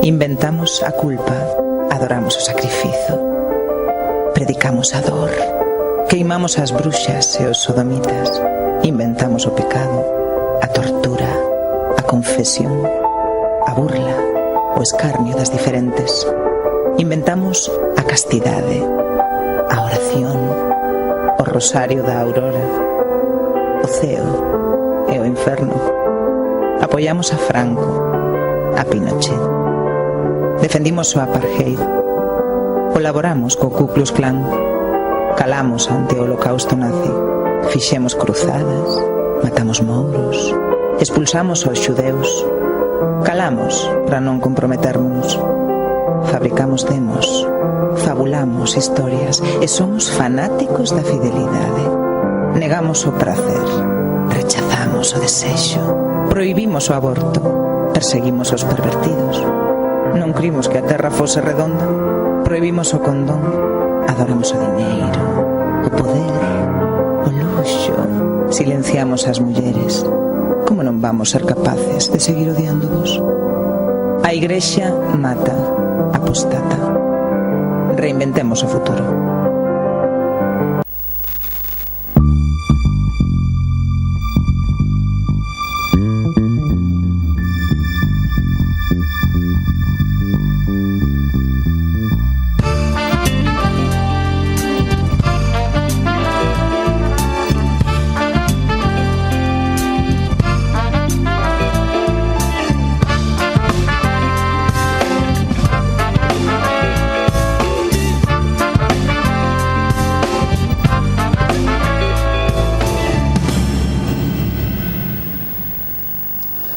Inventamos a culpa, adoramos o sacrificio, predicamos a dor, queimamos as bruxas e os sodomitas, inventamos o pecado, a tortura, a confesión, a burla, o escarnio das diferentes. Inventamos a castidade, a oración, o rosario da aurora, o ceo e o inferno. Apoiamos a Franco, a Pinochet. Defendimos o apartheid. Colaboramos co Ku Klux Klan. Calamos ante o holocausto nazi. Fixemos cruzadas, matamos mouros, expulsamos aos xudeus. Calamos para non comprometérmonos. Fabricamos demos, fabulamos historias e somos fanáticos da fidelidade. Negamos o prazer, rechazamos o desexo, prohibimos o aborto, perseguimos os pervertidos. Non crimos que a terra fose redonda, prohibimos o condón, adoramos o diñeiro, o poder, o luxo, silenciamos as mulleres. Como non vamos ser capaces de seguir odiándovos? A Igrexa mata, apostata. Reinventemos o futuro.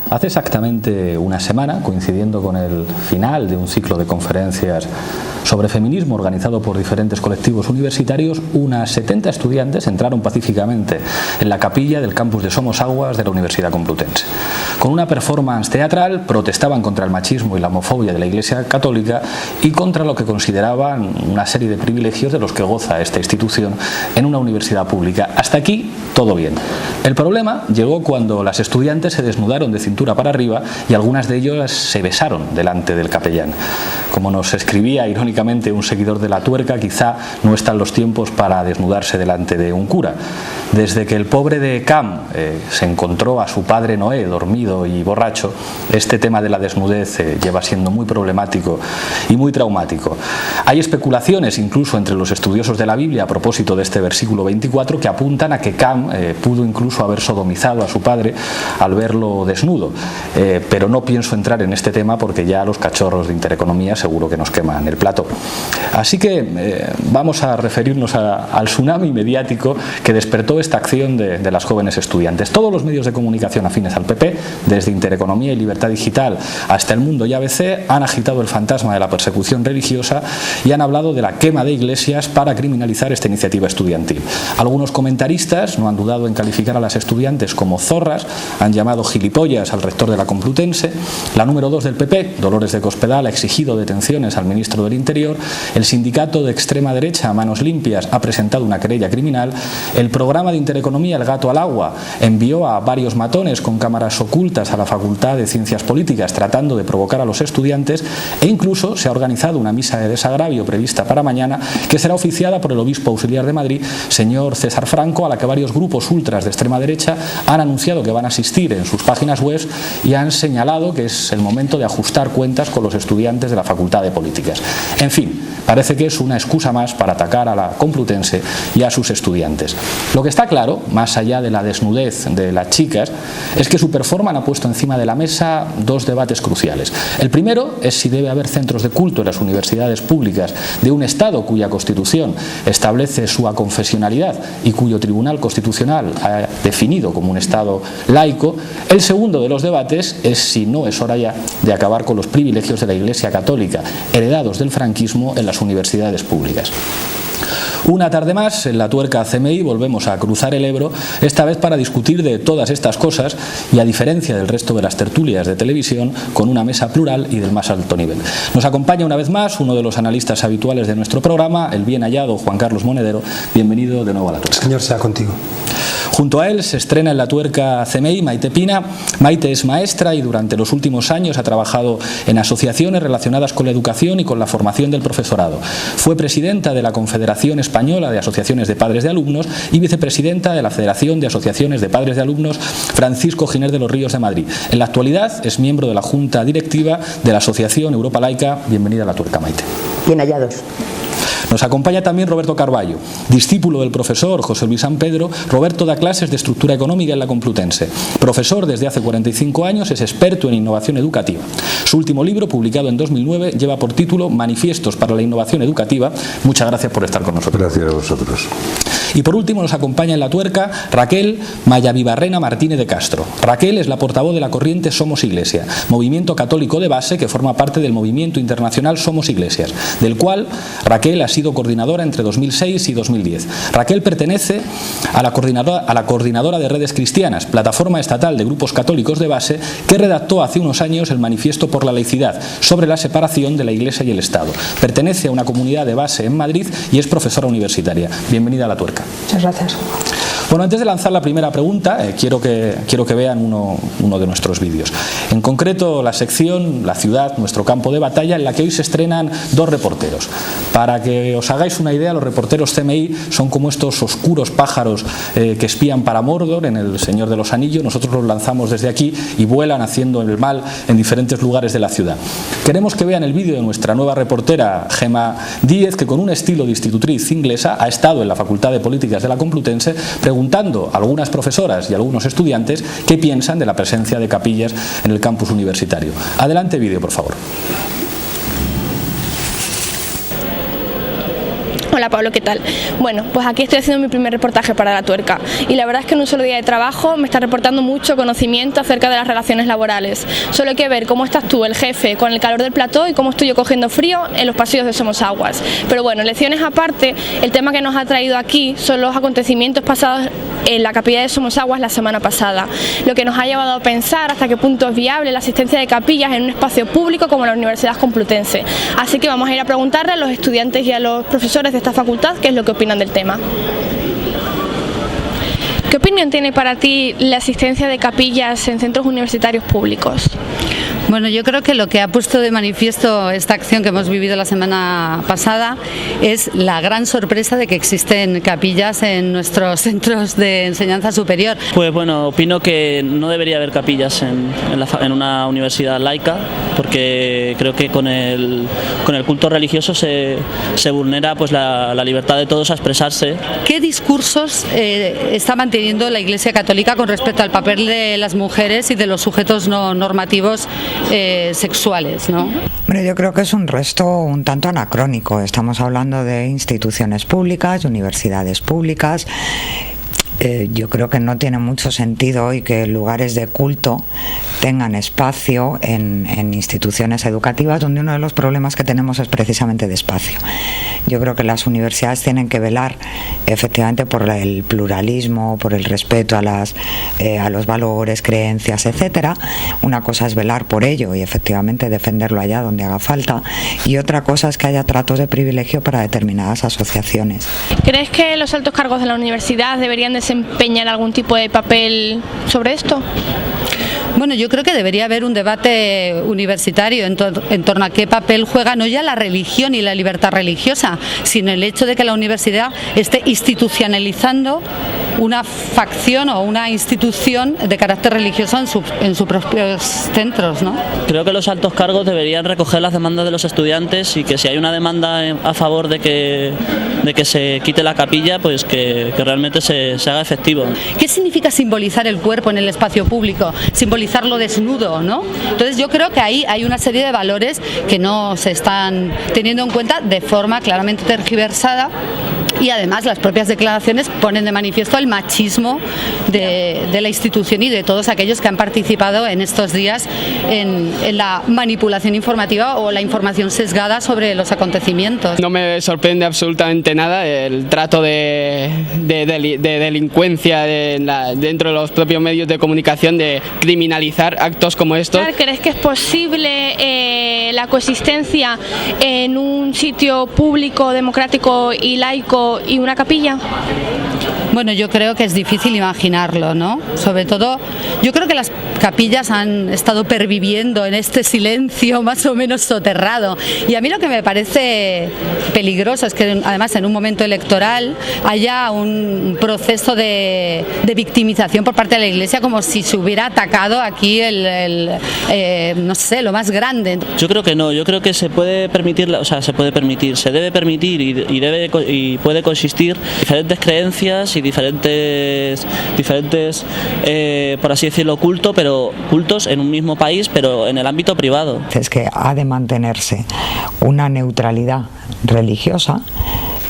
Hace exactamente una semana, coincidiendo con el final de un ciclo de conferencias sobre feminismo organizado por diferentes colectivos universitarios, unas 70 estudiantes entraron pacíficamente en la capilla del campus de Somos Aguas de la Universidad Complutense. Con una performance teatral protestaban contra el machismo y la homofobia de la Iglesia Católica y contra lo que consideraban una serie de privilegios de los que goza esta institución en una universidad pública. Hasta aquí todo bien. El problema llegó cuando las estudiantes se desnudaron de cintura para arriba y algunas de ellas se besaron delante del capellán. Como nos escribía irónicamente un seguidor de La Tuerca, quizá no están los tiempos para desnudarse delante de un cura. Desde que el pobre de Cam se encontró a su padre Noé dormido y borracho, este tema de la desnudez lleva siendo muy problemático y muy traumático. Hay especulaciones incluso entre los estudiosos de la Biblia a propósito de este versículo 24 que apuntan a que Cam pudo incluso haber sodomizado a su padre al verlo desnudo. Pero no pienso entrar en este tema porque ya los cachorros de Intereconomía seguro que nos queman el plato. Así que vamos a referirnos al tsunami mediático que despertó esta acción de las jóvenes estudiantes. Todos los medios de comunicación afines al PP, desde Intereconomía y Libertad Digital hasta El Mundo y ABC, han agitado el fantasma de la persecución religiosa y han hablado de la quema de iglesias para criminalizar esta iniciativa estudiantil. Algunos comentaristas no han dudado en calificar a las estudiantes como zorras, han llamado gilipollas al rector de la Complutense. La número 2 del PP, Dolores de Cospedal, ha exigido detenciones al ministro del Interior. El sindicato de extrema derecha Manos Limpias ha presentado una querella criminal. El programa de Intereconomía El Gato al Agua envió a varios matones con cámaras ocultas a la Facultad de Ciencias Políticas tratando de provocar a los estudiantes, e incluso se ha organizado una misa de desagravio prevista para mañana que será oficiada por el obispo auxiliar de Madrid, señor César Franco, a la que varios grupos ultras de extrema derecha han anunciado que van a asistir en sus páginas web y han señalado que es el momento de ajustar cuentas con los estudiantes de la Facultad de Políticas. En fin, parece que es una excusa más para atacar a la Complutense y a sus estudiantes. Lo que está claro, más allá de la desnudez de las chicas, es que su performance ha puesto encima de la mesa dos debates cruciales. El primero es si debe haber centros de culto en las universidades públicas de un Estado cuya Constitución establece su aconfesionalidad y cuyo Tribunal Constitucional ha definido como un Estado laico. El segundo de los debates es si no es hora ya de acabar con los privilegios de la Iglesia Católica heredados del franquismo en las universidades públicas. Una tarde más, en La Tuerca CMI, volvemos a cruzar el Ebro, esta vez para discutir de todas estas cosas y, a diferencia del resto de las tertulias de televisión, con una mesa plural y del más alto nivel. Nos acompaña una vez más uno de los analistas habituales de nuestro programa, el bien hallado Juan Carlos Monedero. Bienvenido de nuevo a La Tuerca. Señor, sea contigo. Junto a él se estrena en La Tuerca CMI Maite Pina. Maite es maestra y durante los últimos años ha trabajado en asociaciones relacionadas con la educación y con la formación del profesorado. Fue presidenta de la Confederación Española de Asociaciones de Padres de Alumnos y vicepresidenta de la Federación de Asociaciones de Padres de Alumnos Francisco Giner de los Ríos de Madrid. En la actualidad es miembro de la Junta Directiva de la Asociación Europa Laica. Bienvenida a La Tuerca, Maite. Bien hallados. Nos acompaña también Roberto Carballo, discípulo del profesor José Luis San Pedro. Roberto da clases de estructura económica en la Complutense. Profesor desde hace 45 años, es experto en innovación educativa. Su último libro, publicado en 2009, lleva por título Manifiestos para la Innovación Educativa. Muchas gracias por estar con nosotros. Gracias a vosotros. Y por último nos acompaña en La Tuerca Raquel Mayavibarrena Martínez de Castro. Raquel es la portavoz de la corriente Somos Iglesia, movimiento católico de base que forma parte del movimiento internacional Somos Iglesias, del cual Raquel ha sido coordinadora entre 2006 y 2010. Raquel pertenece a la coordinadora de redes cristianas, plataforma estatal de grupos católicos de base, que redactó hace unos años el Manifiesto por la Laicidad sobre la separación de la Iglesia y el Estado. Pertenece a una comunidad de base en Madrid y es profesora universitaria. Bienvenida a La Tuerca. Muchas gracias. Bueno, antes de lanzar la primera pregunta, quiero que vean uno de nuestros vídeos. En concreto, la sección La Ciudad, nuestro campo de batalla, en la que hoy se estrenan dos reporteros. Para que os hagáis una idea, los reporteros CMI son como estos oscuros pájaros que espían para Mordor en El Señor de los Anillos. Nosotros los lanzamos desde aquí y vuelan haciendo el mal en diferentes lugares de la ciudad. Queremos que vean el vídeo de nuestra nueva reportera Gemma Díez, que con un estilo de institutriz inglesa ha estado en la Facultad de Políticas de la Complutense preguntando a algunas profesoras y a algunos estudiantes qué piensan de la presencia de capillas en el campus universitario. Adelante vídeo, por favor. Hola Pablo, ¿qué tal? Bueno, pues aquí estoy haciendo mi primer reportaje para La Tuerca y la verdad es que en un solo día de trabajo me está reportando mucho conocimiento acerca de las relaciones laborales. Solo hay que ver cómo estás tú, el jefe, con el calor del plató y cómo estoy yo cogiendo frío en los pasillos de Somos Aguas. Pero bueno, lecciones aparte, el tema que nos ha traído aquí son los acontecimientos pasados en la capilla de Somos Aguas la semana pasada, lo que nos ha llevado a pensar hasta qué punto es viable la asistencia de capillas en un espacio público como la Universidad Complutense. Así que vamos a ir a preguntarle a los estudiantes y a los profesores de esta facultad qué es lo que opinan del tema. ¿Qué opinión tiene para ti la asistencia de capillas en centros universitarios públicos? Bueno, yo creo que lo que ha puesto de manifiesto esta acción que hemos vivido la semana pasada es la gran sorpresa de que existen capillas en nuestros centros de enseñanza superior. Pues bueno, opino que no debería haber capillas en una universidad laica, porque creo que con el culto religioso se vulnera pues la libertad de todos a expresarse. ¿Qué discursos está manteniendo la Iglesia Católica con respecto al papel de las mujeres y de los sujetos no normativos sexuales, ¿no? Bueno, yo creo que es un resto un tanto anacrónico. Estamos hablando de instituciones públicas, universidades públicas. Yo creo que no tiene mucho sentido hoy que lugares de culto tengan espacio en instituciones educativas, donde uno de los problemas que tenemos es precisamente de espacio. Yo creo que las universidades tienen que velar efectivamente por el pluralismo, por el respeto a los valores, creencias, etcétera. Una cosa es velar por ello y efectivamente defenderlo allá donde haga falta, y otra cosa es que haya tratos de privilegio para determinadas asociaciones. ¿Crees que los altos cargos de la universidad deberían desempeñar algún tipo de papel sobre esto? Bueno, yo creo que debería haber un debate universitario en torno a qué papel juega no ya la religión y la libertad religiosa, sino el hecho de que la universidad esté institucionalizando una facción o una institución de carácter religioso en sus propios centros, ¿no? Creo que los altos cargos deberían recoger las demandas de los estudiantes, y que si hay una demanda a favor de que se quite la capilla, pues que realmente se haga efectivo. ¿Qué significa simbolizar el cuerpo en el espacio público? Simbolizarlo desnudo, ¿no? Entonces yo creo que ahí hay una serie de valores que no se están teniendo en cuenta de forma claramente tergiversada, y además las propias declaraciones ponen de manifiesto el machismo de la institución y de todos aquellos que han participado en estos días en la manipulación informativa o la información sesgada sobre los acontecimiimientos. No me sorprende absolutamente nada el trato de delincuencia dentro de los propios medios de comunicación, de criminalizar actos como estos. ¿Crees que es posible la coexistencia en un sitio público, democrático y laico y una capilla? Bueno, yo creo que es difícil imaginarlo, ¿no? Sobre todo, yo creo que las capillas han estado perviviendo en este silencio más o menos soterrado. Y a mí lo que me parece peligroso es que además en un momento electoral haya un proceso de victimización por parte de la Iglesia, como si se hubiera atacado aquí no sé, lo más grande. Yo creo que no, yo creo que se puede permitir, se debe permitir y puede coexistir diferentes creencias y diferentes por así decirlo, cultos en un mismo país, pero en el ámbito privado. Es que ha de mantenerse una neutralidad religiosa,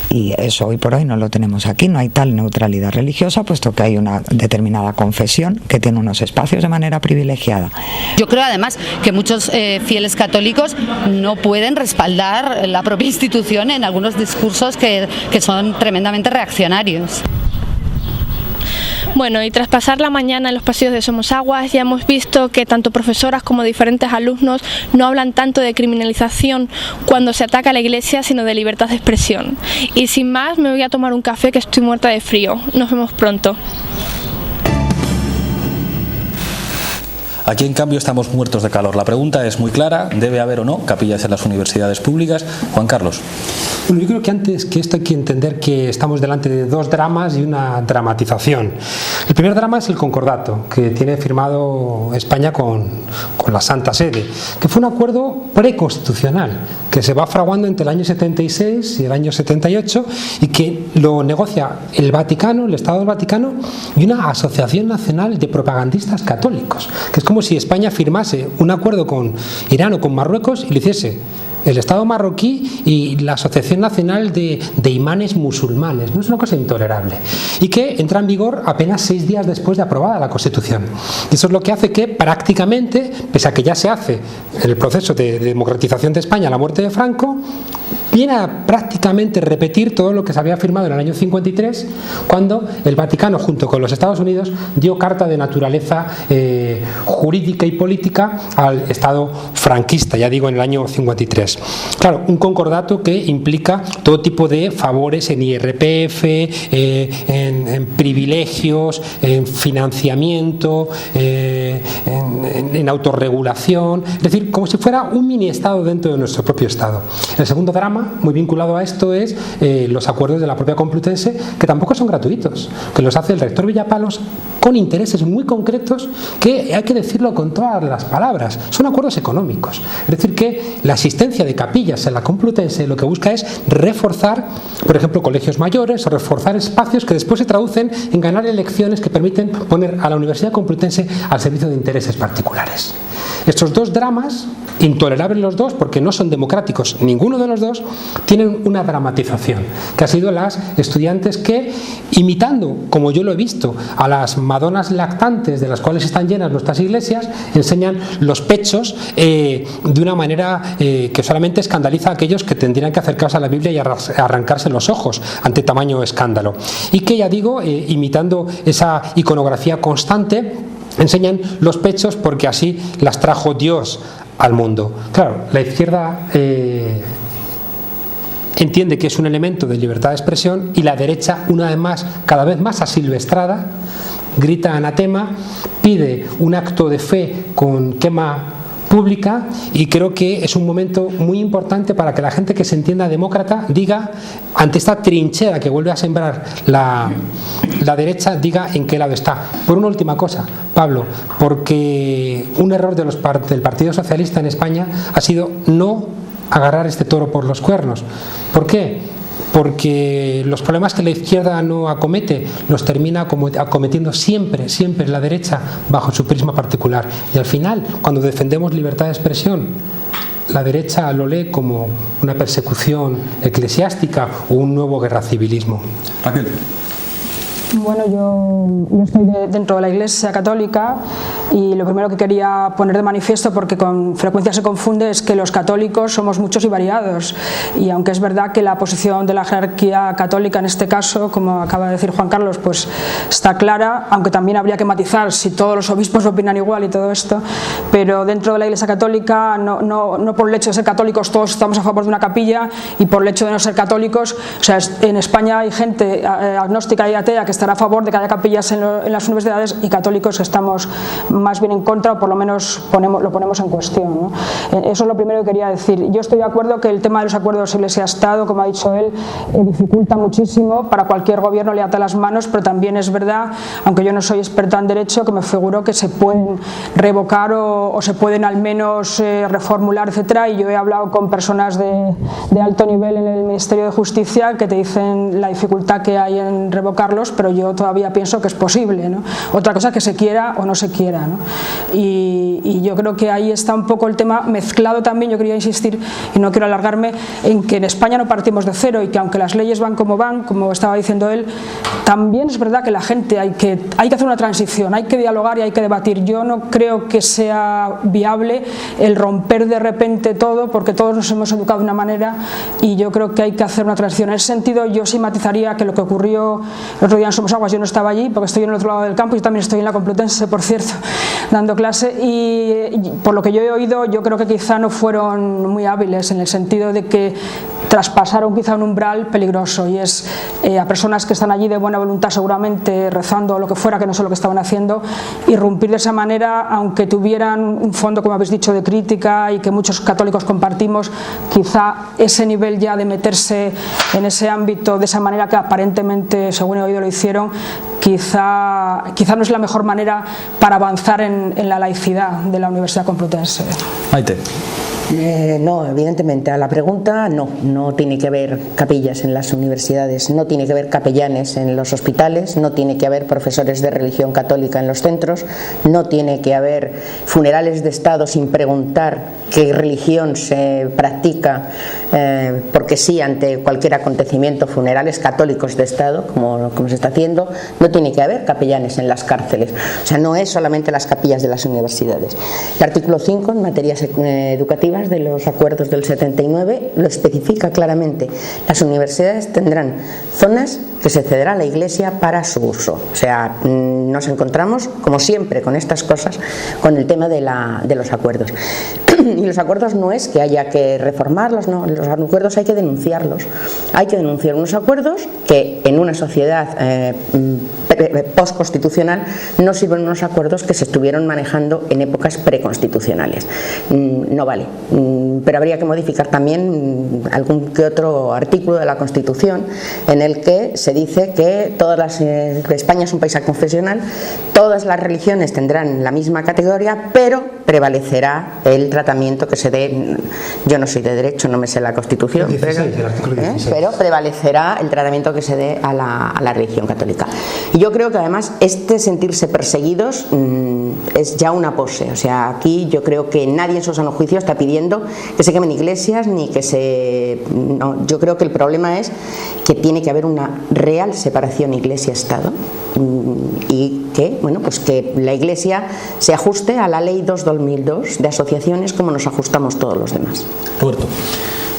y eso hoy por hoy no lo tenemos aquí. No hay tal neutralidad religiosa, puesto que hay una determinada confesión que tiene unos espacios de manera privilegiada. Yo creo además que muchos fieles católicos no pueden respaldar la propia institución en algunos discursos que son tremendamente reaccionarios. Bueno, y tras pasar la mañana en los pasillos de Somos Aguas, ya hemos visto que tanto profesoras como diferentes alumnos no hablan tanto de criminalización cuando se ataca a la Iglesia, sino de libertad de expresión. Y sin más, me voy a tomar un café, que estoy muerta de frío. Nos vemos pronto. Aquí, en cambio, estamos muertos de calor. La pregunta es muy clara: ¿debe haber o no capillas en las universidades públicas? Juan Carlos. Bueno, yo creo que antes que esto hay que entender que estamos delante de dos dramas y una dramatización. El primer drama es el concordato que tiene firmado España con la Santa Sede, que fue un acuerdo preconstitucional que se va fraguando entre el año 76 y el año 78, y que lo negocia el Vaticano, el Estado del Vaticano, y una Asociación Nacional de Propagandistas Católicos, que es como si España firmase un acuerdo con Irán o con Marruecos y lo hiciese el Estado marroquí y la Asociación Nacional de Imanes Musulmanes. No es una cosa intolerable, y que entra en vigor apenas 6 días después de aprobada la Constitución. Y eso es lo que hace que prácticamente, pese a que ya se hace en el proceso de democratización de España la muerte de Franco, viene a prácticamente repetir todo lo que se había firmado en el año 53, cuando el Vaticano, junto con los Estados Unidos, dio carta de naturaleza jurídica y política al Estado franquista, ya digo, en el año 53. Claro, un concordato que implica todo tipo de favores en IRPF, en privilegios, en financiamiento, en autorregulación, es decir, como si fuera un mini Estado dentro de nuestro propio Estado. El segundo drama, muy vinculado a esto, es los acuerdos de la propia Complutense, que tampoco son gratuitos, que los hace el rector Villapalos con intereses muy concretos, que hay que decirlo con todas las palabras, son acuerdos económicos. Es decir, que la existencia de capillas en la Complutense lo que busca es reforzar, por ejemplo, colegios mayores, o reforzar espacios que después se traducen en ganar elecciones que permiten poner a la Universidad Complutense al servicio de intereses particulares. Estos dos dramas, intolerables los dos porque no son democráticos ninguno de los dos, tienen una dramatización, que ha sido las estudiantes que, imitando, como yo lo he visto, a las madonas lactantes de las cuales están llenas nuestras iglesias, enseñan los pechos de una manera que solamente escandaliza a aquellos que tendrían que acercarse a la Biblia y arrancarse los ojos ante tamaño escándalo. Y que, ya digo, imitando esa iconografía constante, enseñan los pechos porque así las trajo Dios al mundo. Claro, la izquierda entiende que es un elemento de libertad de expresión, y la derecha, una vez más, cada vez más asilvestrada, grita anatema, pide un acto de fe con quema pública, y creo que es un momento muy importante para que la gente que se entienda demócrata diga, ante esta trinchera que vuelve a sembrar la derecha, diga en qué lado está. Por una última cosa, Pablo, porque un error del Partido Socialista en España ha sido no agarrar este toro por los cuernos. ¿Por qué? Porque los problemas que la izquierda no acomete los termina acometiendo siempre la derecha bajo su prisma particular, y al final, cuando defendemos libertad de expresión, la derecha lo lee como una persecución eclesiástica o un nuevo guerracivilismo. Raquel. Bueno, yo estoy dentro de la Iglesia Católica, y lo primero que quería poner de manifiesto, porque con frecuencia se confunde, es que los católicos somos muchos y variados, y aunque es verdad que la posición de la jerarquía católica en este caso, como acaba de decir Juan Carlos, pues está clara, aunque también habría que matizar si todos los obispos opinan igual y todo esto, pero dentro de la Iglesia Católica no por el hecho de ser católicos todos estamos a favor de una capilla, y por el hecho de no ser católicos, o sea, en España hay gente agnóstica y atea que estará a favor de que haya capillas en las universidades, y católicos que estamos más bien en contra, o por lo menos lo ponemos en cuestión, ¿no? Eso es lo primero que quería decir. Yo estoy de acuerdo que el tema de los acuerdos Iglesia-Estado, como ha dicho él, dificulta muchísimo, para cualquier gobierno le ata las manos, pero también es verdad, aunque yo no soy experta en derecho, que me figuro que se pueden revocar o se pueden al menos reformular, etcétera, y yo he hablado con personas de alto nivel en el Ministerio de Justicia que te dicen la dificultad que hay en revocarlos, pero yo todavía pienso que es posible, ¿no? Otra cosa es que se quiera o no se quiera, ¿no? Y yo creo que ahí está un poco el tema mezclado también. Yo quería insistir, y no quiero alargarme, en que en España no partimos de cero, y que aunque las leyes van, como estaba diciendo él, también es verdad que la gente hay que hacer una transición, hay que dialogar y hay que debatir. Yo no creo que sea viable el romper de repente todo, porque todos nos hemos educado de una manera, y yo creo que hay que hacer una transición. En ese sentido, yo sí matizaría que lo que ocurrió el otro día en Somosaguas, yo no estaba allí porque estoy en el otro lado del campo, y también estoy en la Complutense, por cierto, dando clase, y por lo que yo he oído, yo creo que quizá no fueron muy hábiles, en el sentido de que traspasaron quizá un umbral peligroso, y es a personas que están allí de buena voluntad, seguramente rezando o lo que fuera, que no sé lo que estaban haciendo, irrumpir de esa manera, aunque tuvieran un fondo, como habéis dicho, de crítica, y que muchos católicos compartimos, quizá ese nivel ya de meterse en ese ámbito de esa manera que aparentemente, según he oído, lo hicieron, quizá no es la mejor manera para avanzar en la laicidad de la Universidad Complutense. Maite. No, evidentemente, a la pregunta no tiene que haber capillas en las universidades, no tiene que haber capellanes en los hospitales, no tiene que haber profesores de religión católica en los centros, no tiene que haber funerales de Estado sin preguntar qué religión se practica, porque sí, ante cualquier acontecimiento, funerales católicos de Estado, como se está haciendo. No tiene que haber capellanes en las cárceles, o sea, no es solamente las capillas de las universidades. El artículo 5, en materias educativas de los acuerdos del 79, lo especifica claramente. Las universidades tendrán zonas que se cederá a la Iglesia para su uso. O sea, nos encontramos, como siempre con estas cosas, con el tema de los acuerdos. Y los acuerdos no es que haya que reformarlos, no, los acuerdos hay que denunciarlos. Hay que denunciar unos acuerdos que en una sociedad postconstitucional no sirven unos acuerdos que se estuvieron manejando en épocas preconstitucionales. No vale. Pero habría que modificar también algún que otro artículo de la Constitución en el que se dice que España es un país aconfesional, todas las religiones tendrán la misma categoría, pero prevalecerá el tratamiento que se dé. Yo no soy de derecho, no me sé la Constitución, 16, pero prevalecerá el tratamiento que se dé a la religión católica. Y yo creo que además este sentirse perseguidos es ya una pose. O sea, aquí yo creo que nadie en su sano juicio está pidiendo que se quemen iglesias ni que se... No, yo creo que el problema es que tiene que haber una real separación Iglesia-Estado, y que, bueno, pues que la Iglesia se ajuste a la Ley 2/2002 de asociaciones, como nos ajustamos todos los demás. Roberto.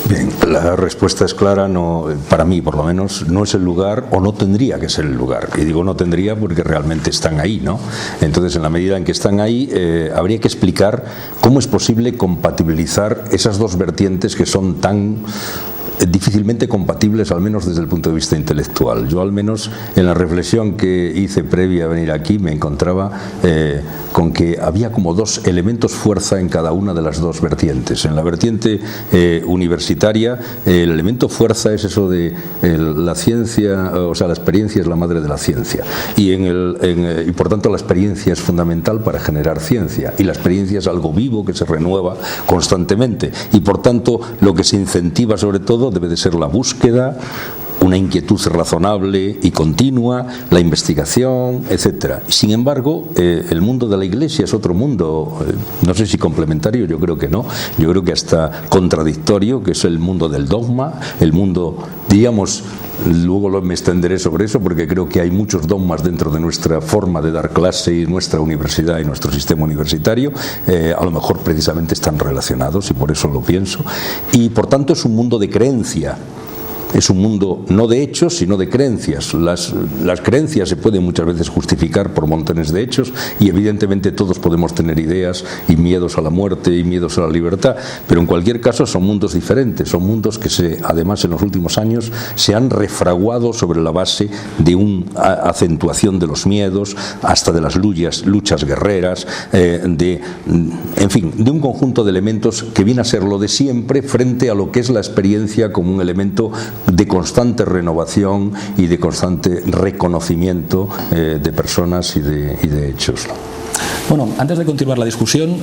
Bien, la respuesta es clara, no, para mí por lo menos, no es el lugar, o no tendría que ser el lugar. Y digo no tendría porque realmente están ahí, ¿no? Entonces, en la medida en que están ahí, habría que explicar cómo es posible compatibilizar esas dos vertientes que son tan difícilmente compatibles, al menos desde el punto de vista intelectual. Yo, al menos en la reflexión que hice previa a venir aquí, me encontraba con que había como dos elementos fuerza en cada una de las dos vertientes. En la vertiente universitaria, el elemento fuerza es eso de la ciencia, o sea, la experiencia es la madre de la ciencia, y por tanto la experiencia es fundamental para generar ciencia, y la experiencia es algo vivo que se renueva constantemente, y por tanto lo que se incentiva sobre todo debe de ser la búsqueda, una inquietud razonable y continua, la investigación, etcétera. Sin embargo, el mundo de la Iglesia es otro mundo, no sé si complementario, yo creo que no, yo creo que hasta contradictorio, que es el mundo del dogma, el mundo, digamos, luego me extenderé sobre eso porque creo que hay muchos dogmas dentro de nuestra forma de dar clase y nuestra universidad y nuestro sistema universitario, a lo mejor precisamente están relacionados y por eso lo pienso, y por tanto es un mundo de creencia. es un mundo no de hechos, sino de creencias. Las creencias se pueden muchas veces justificar por montones de hechos y evidentemente todos podemos tener ideas y miedos a la muerte y miedos a la libertad, pero en cualquier caso son mundos diferentes, son mundos que además en los últimos años se han refraguado sobre la base de una acentuación de los miedos, hasta de las luchas guerreras, en fin, de un conjunto de elementos que viene a ser lo de siempre frente a lo que es la experiencia como un elemento de constante renovación y de constante reconocimiento de personas y de hechos. Bueno, antes de continuar la discusión,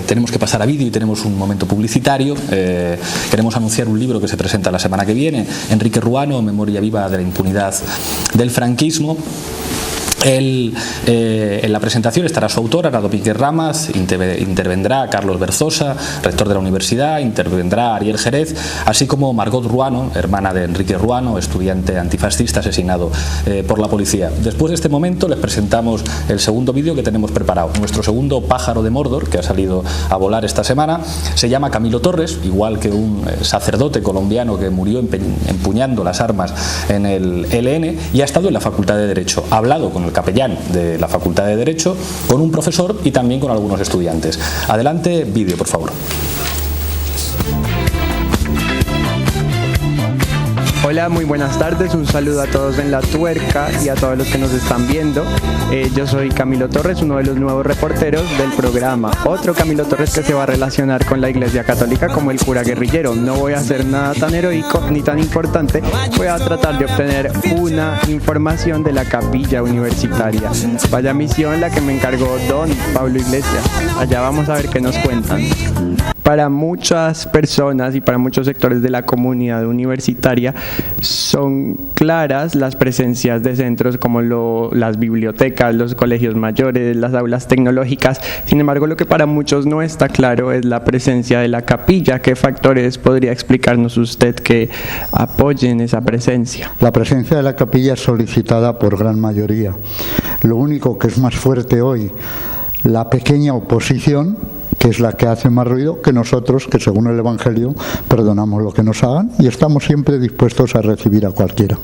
tenemos que pasar a vídeo y tenemos un momento publicitario. Queremos anunciar un libro que se presenta la semana que viene, Enrique Ruano, Memoria viva de la impunidad del franquismo. En la presentación estará su autor, Arado Piqué Ramas, intervendrá Carlos Berzosa, rector de la universidad, intervendrá Ariel Jerez, así como Margot Ruano, hermana de Enrique Ruano, estudiante antifascista asesinado por la policía. Después de este momento les presentamos el segundo vídeo que tenemos preparado. Nuestro segundo pájaro de Mordor, que ha salido a volar esta semana, se llama Camilo Torres, igual que un sacerdote colombiano que murió empuñando las armas en el ELN, y ha estado en la Facultad de Derecho. Ha hablado con el capellán de la Facultad de Derecho, con un profesor y también con algunos estudiantes. Adelante, vídeo, por favor. Hola, muy buenas tardes, un saludo a todos en La Tuerca y a todos los que nos están viendo. Yo soy Camilo Torres, uno de los nuevos reporteros del programa. Otro Camilo Torres que se va a relacionar con la Iglesia Católica como el cura guerrillero. No voy a hacer nada tan heroico ni tan importante, voy a tratar de obtener una información de la capilla universitaria. Vaya misión la que me encargó don Pablo Iglesias. Allá vamos a ver qué nos cuentan. Para muchas personas y para muchos sectores de la comunidad universitaria son claras las presencias de centros como las bibliotecas, los colegios mayores, las aulas tecnológicas. Sin embargo, lo que para muchos no está claro es la presencia de la capilla. ¿Qué factores podría explicarnos usted que apoyen esa presencia? La presencia de la capilla es solicitada por gran mayoría. Lo único que es más fuerte hoy, la pequeña oposición, que es la que hace más ruido que nosotros, que según el Evangelio perdonamos lo que nos hagan y estamos siempre dispuestos a recibir a cualquiera.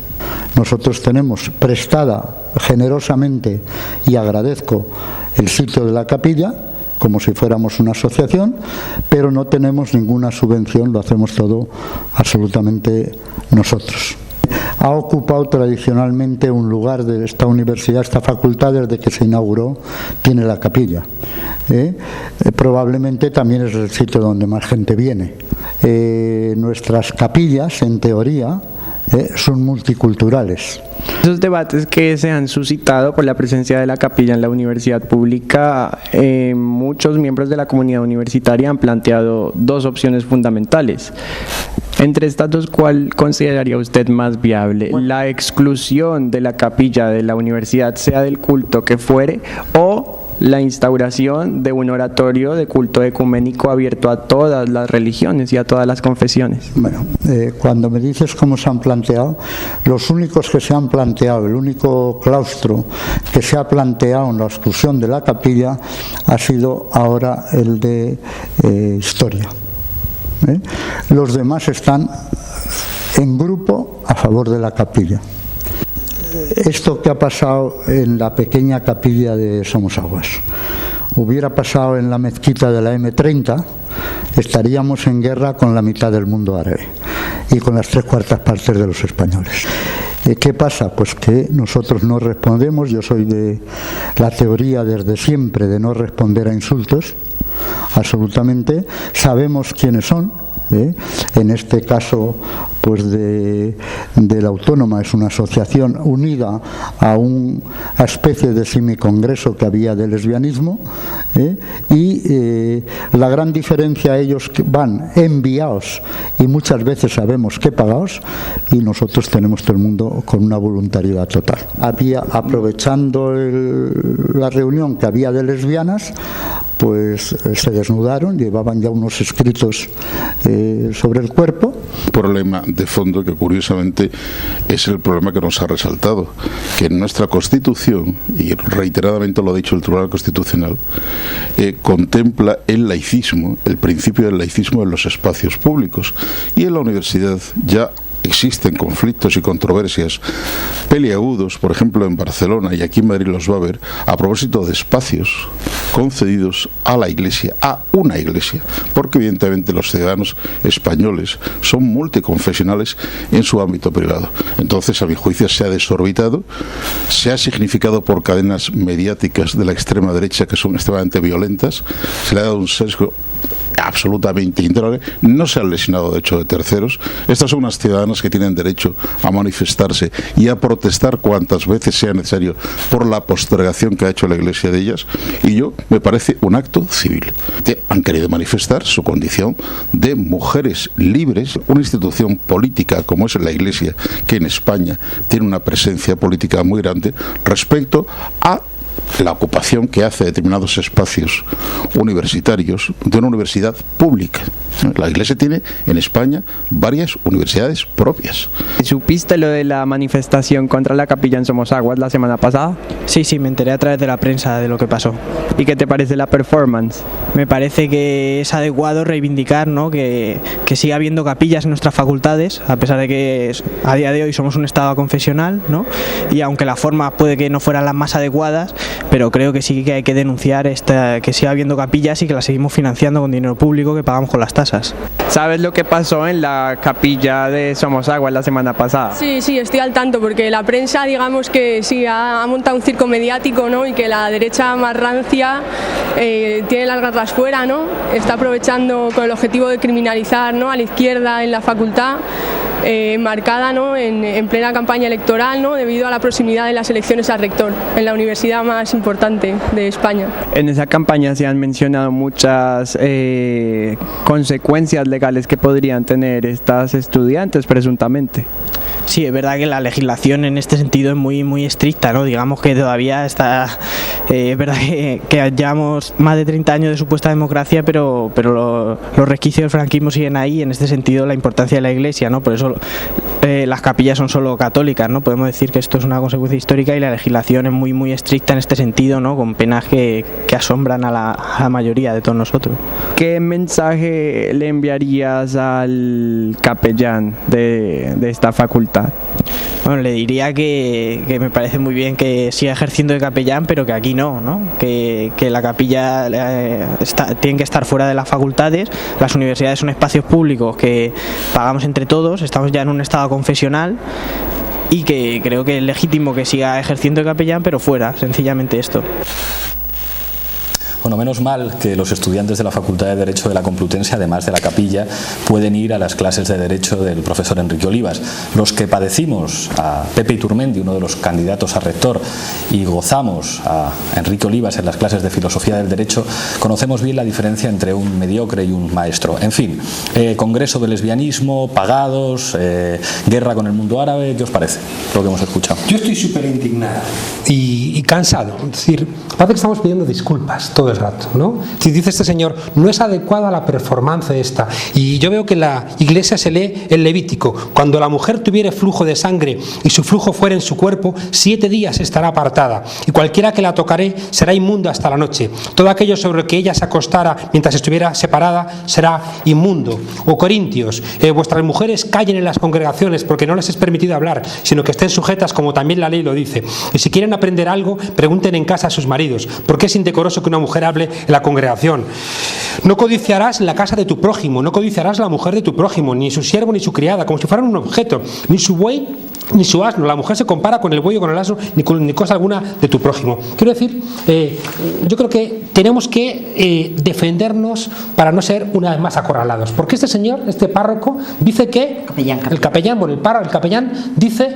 Nosotros tenemos prestada generosamente, y agradezco, el sitio de la capilla como si fuéramos una asociación, pero no tenemos ninguna subvención, lo hacemos todo absolutamente nosotros. Ha ocupado tradicionalmente un lugar de esta universidad, esta facultad, desde que se inauguró, tiene la capilla. Probablemente también es el sitio donde más gente viene. Nuestras capillas, en teoría, son multiculturales. Esos debates que se han suscitado por la presencia de la capilla en la universidad pública, muchos miembros de la comunidad universitaria han planteado dos opciones fundamentales. Entre estas dos, ¿cuál consideraría usted más viable? ¿La exclusión de la capilla de la universidad, sea del culto que fuere, o la instauración de un oratorio de culto ecuménico abierto a todas las religiones y a todas las confesiones? Bueno, cuando me dices cómo se han planteado, los únicos que se han planteado, el único claustro que se ha planteado en la exclusión de la capilla ha sido ahora el de historia. Los demás están en grupo a favor de la capilla. Esto que ha pasado en la pequeña capilla de Somosaguas hubiera pasado en la mezquita de la M30, estaríamos en guerra con la mitad del mundo árabe y con las 3/4 partes de los españoles. ¿Qué pasa? Pues que nosotros no respondemos. Yo soy de la teoría desde siempre de no responder a insultos, absolutamente. Sabemos quiénes son. En este caso, pues de la Autónoma, es una asociación unida a una especie de semicongreso que había de lesbianismo, y la gran diferencia, ellos van enviados y muchas veces sabemos que pagados, y nosotros tenemos todo el mundo con una voluntariedad total. Aprovechando la reunión que había de lesbianas, pues se desnudaron, llevaban ya unos escritos sobre el cuerpo. Problema de fondo que curiosamente es el problema que nos ha resaltado, que en nuestra Constitución, y reiteradamente lo ha dicho el Tribunal Constitucional, contempla el laicismo, el principio del laicismo en los espacios públicos, y en la universidad ya existen conflictos y controversias peliagudos, por ejemplo en Barcelona, y aquí en Madrid los va a haber, a propósito de espacios concedidos a la Iglesia, a una Iglesia, porque evidentemente los ciudadanos españoles son multiconfesionales en su ámbito privado. Entonces, a mi juicio, se ha desorbitado, se ha significado por cadenas mediáticas de la extrema derecha que son extremadamente violentas, se le ha dado un sesgo absolutamente intolerable, no se han lesionado derechos de terceros. Estas son unas ciudadanas que tienen derecho a manifestarse y a protestar cuantas veces sea necesario por la postergación que ha hecho la Iglesia de ellas, y yo me parece un acto civil. Han querido manifestar su condición de mujeres libres, una institución política como es la Iglesia, que en España tiene una presencia política muy grande respecto a la ocupación que hace determinados espacios universitarios de una universidad pública. La Iglesia tiene en España varias universidades propias. ¿Supiste lo de la manifestación contra la capilla en Somosaguas la semana pasada? Sí, me enteré a través de la prensa de lo que pasó. ¿Y qué te parece la performance? Me parece que es adecuado reivindicar, ¿no?, que siga habiendo capillas en nuestras facultades, a pesar de que a día de hoy somos un estado confesional, ¿no?, y aunque las formas puede que no fueran las más adecuadas, pero creo que sí que hay que denunciar que siga habiendo capillas y que las seguimos financiando con dinero público que pagamos con las tasas. ¿Sabes lo que pasó en la capilla de Somosaguas la semana pasada? Sí, estoy al tanto, porque la prensa, digamos que sí, ha montado un circo mediático, ¿no?, y que la derecha más rancia tiene las garras fuera, ¿no?, está aprovechando con el objetivo de criminalizar, ¿no?, a la izquierda en la facultad, marcada, ¿no?, en plena campaña electoral, ¿no?, debido a la proximidad de las elecciones a rector en la universidad más importante de España. En esa campaña se han mencionado muchas consecuencias legales que podrían tener estas estudiantes, presuntamente. Sí, es verdad que la legislación en este sentido es muy estricta, ¿no? Digamos que todavía está... es verdad que llevamos más de 30 años de supuesta democracia, pero los resquicios del franquismo siguen ahí, y en este sentido la importancia de la Iglesia, ¿no? Por eso las capillas son solo católicas, ¿no? Podemos decir que esto es una consecuencia histórica, y la legislación es muy estricta en este sentido, ¿no?, con penas que asombran a la mayoría de todos nosotros. ¿Qué mensaje le enviarías al capellán de esta facultad? Bueno, le diría que me parece muy bien que siga ejerciendo de capellán, pero que aquí no, que la capilla tiene que estar fuera de las facultades. Las universidades son espacios públicos que pagamos entre todos, estamos ya en un estado confesional, y que creo que es legítimo que siga ejerciendo de capellán, pero fuera, sencillamente esto. Bueno, menos mal que los estudiantes de la Facultad de Derecho de la Complutense, además de la capilla, pueden ir a las clases de Derecho del profesor Enrique Olivas. Los que padecimos a Pepe Iturmendi, uno de los candidatos a rector, y gozamos a Enrique Olivas en las clases de Filosofía del Derecho, conocemos bien la diferencia entre un mediocre y un maestro. En fin, congreso de lesbianismo, pagados, guerra con el mundo árabe. ¿Qué os parece lo que hemos escuchado? Yo estoy súper indignado y cansado. Es decir, parece que estamos pidiendo disculpas todo el rato, ¿no? Si dice este señor, no es adecuada la performance esta, y yo veo que la Iglesia se lee el Levítico: cuando la mujer tuviere flujo de sangre y su flujo fuera en su cuerpo, 7 días estará apartada, y cualquiera que la tocare será inmundo hasta la noche. Todo aquello sobre lo que ella se acostara mientras estuviera separada será inmundo. O Corintios, vuestras mujeres callen en las congregaciones, porque no les es permitido hablar, sino que estén sujetas, como también la ley lo dice. Y si quieren aprender algo, pregunten en casa a sus maridos, porque es indecoroso que una mujer hable en la congregación. No codiciarás la casa de tu prójimo, no codiciarás la mujer de tu prójimo, ni su siervo ni su criada, como si fueran un objeto, ni su buey ni su asno. La mujer se compara con el buey o con el asno, ni cosa alguna de tu prójimo. Quiero decir, yo creo que tenemos que defendernos para no ser una vez más acorralados, porque este señor, este párroco, dice que el capellán dice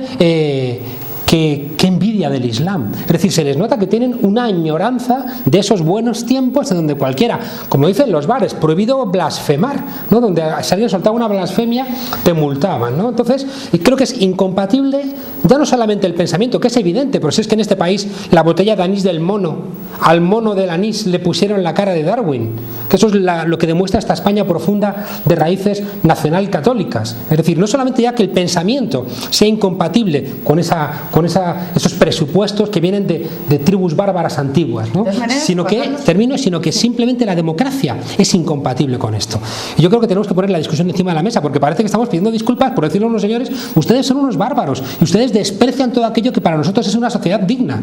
que envidia del Islam. Es decir, se les nota que tienen una añoranza de esos buenos tiempos en donde cualquiera, como dicen los bares, prohibido blasfemar, ¿no?, donde si alguien soltaba una blasfemia te multaban, ¿no? Entonces, creo que es incompatible ya no solamente el pensamiento, que es evidente, pero si es que en este país la botella de anís del mono al mono del anís le pusieron la cara de Darwin, que eso es lo que demuestra esta España profunda de raíces nacional católicas. Es decir, no solamente ya que el pensamiento sea incompatible con esos presupuestos que vienen de tribus bárbaras antiguas, ¿no? sino que simplemente la democracia es incompatible con esto. Y yo creo que tenemos que poner la discusión encima de la mesa, porque parece que estamos pidiendo disculpas por decirle a unos señores: ustedes son unos bárbaros y ustedes desprecian todo aquello que para nosotros es una sociedad digna.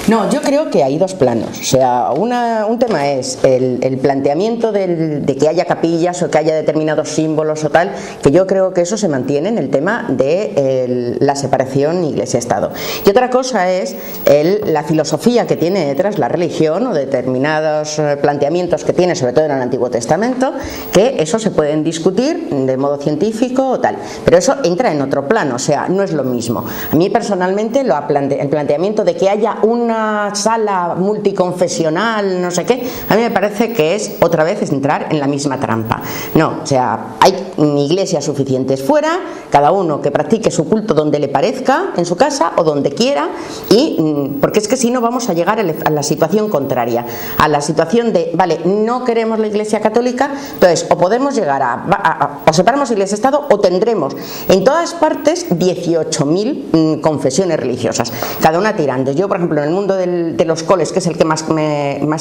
No, yo creo que hay dos planos. O sea, un tema es el planteamiento de que haya capillas o que haya determinados símbolos o tal, que yo creo que eso se mantiene en el tema de la separación Iglesia-Estado. Y otra cosa es la filosofía que tiene detrás la religión o determinados planteamientos que tiene, sobre todo en el Antiguo Testamento, que eso se pueden discutir de modo científico o tal. Pero eso entra en otro plano, o sea, no es lo mismo. A mí personalmente el planteamiento de que haya una sala multiconfesional, no sé qué, a mí me parece que es otra vez entrar en la misma trampa. No, o sea, hay iglesias suficientes fuera, cada uno que practique su culto donde le parezca, en su casa o donde quiera, y porque es que si no vamos a llegar a la situación contraria, a la situación de, vale, no queremos la Iglesia católica, entonces o podemos llegar o separamos Iglesia-Estado, o tendremos en todas partes 18.000 confesiones religiosas, cada una tirando. Yo, por ejemplo, en el mundo de los coles, que es el que más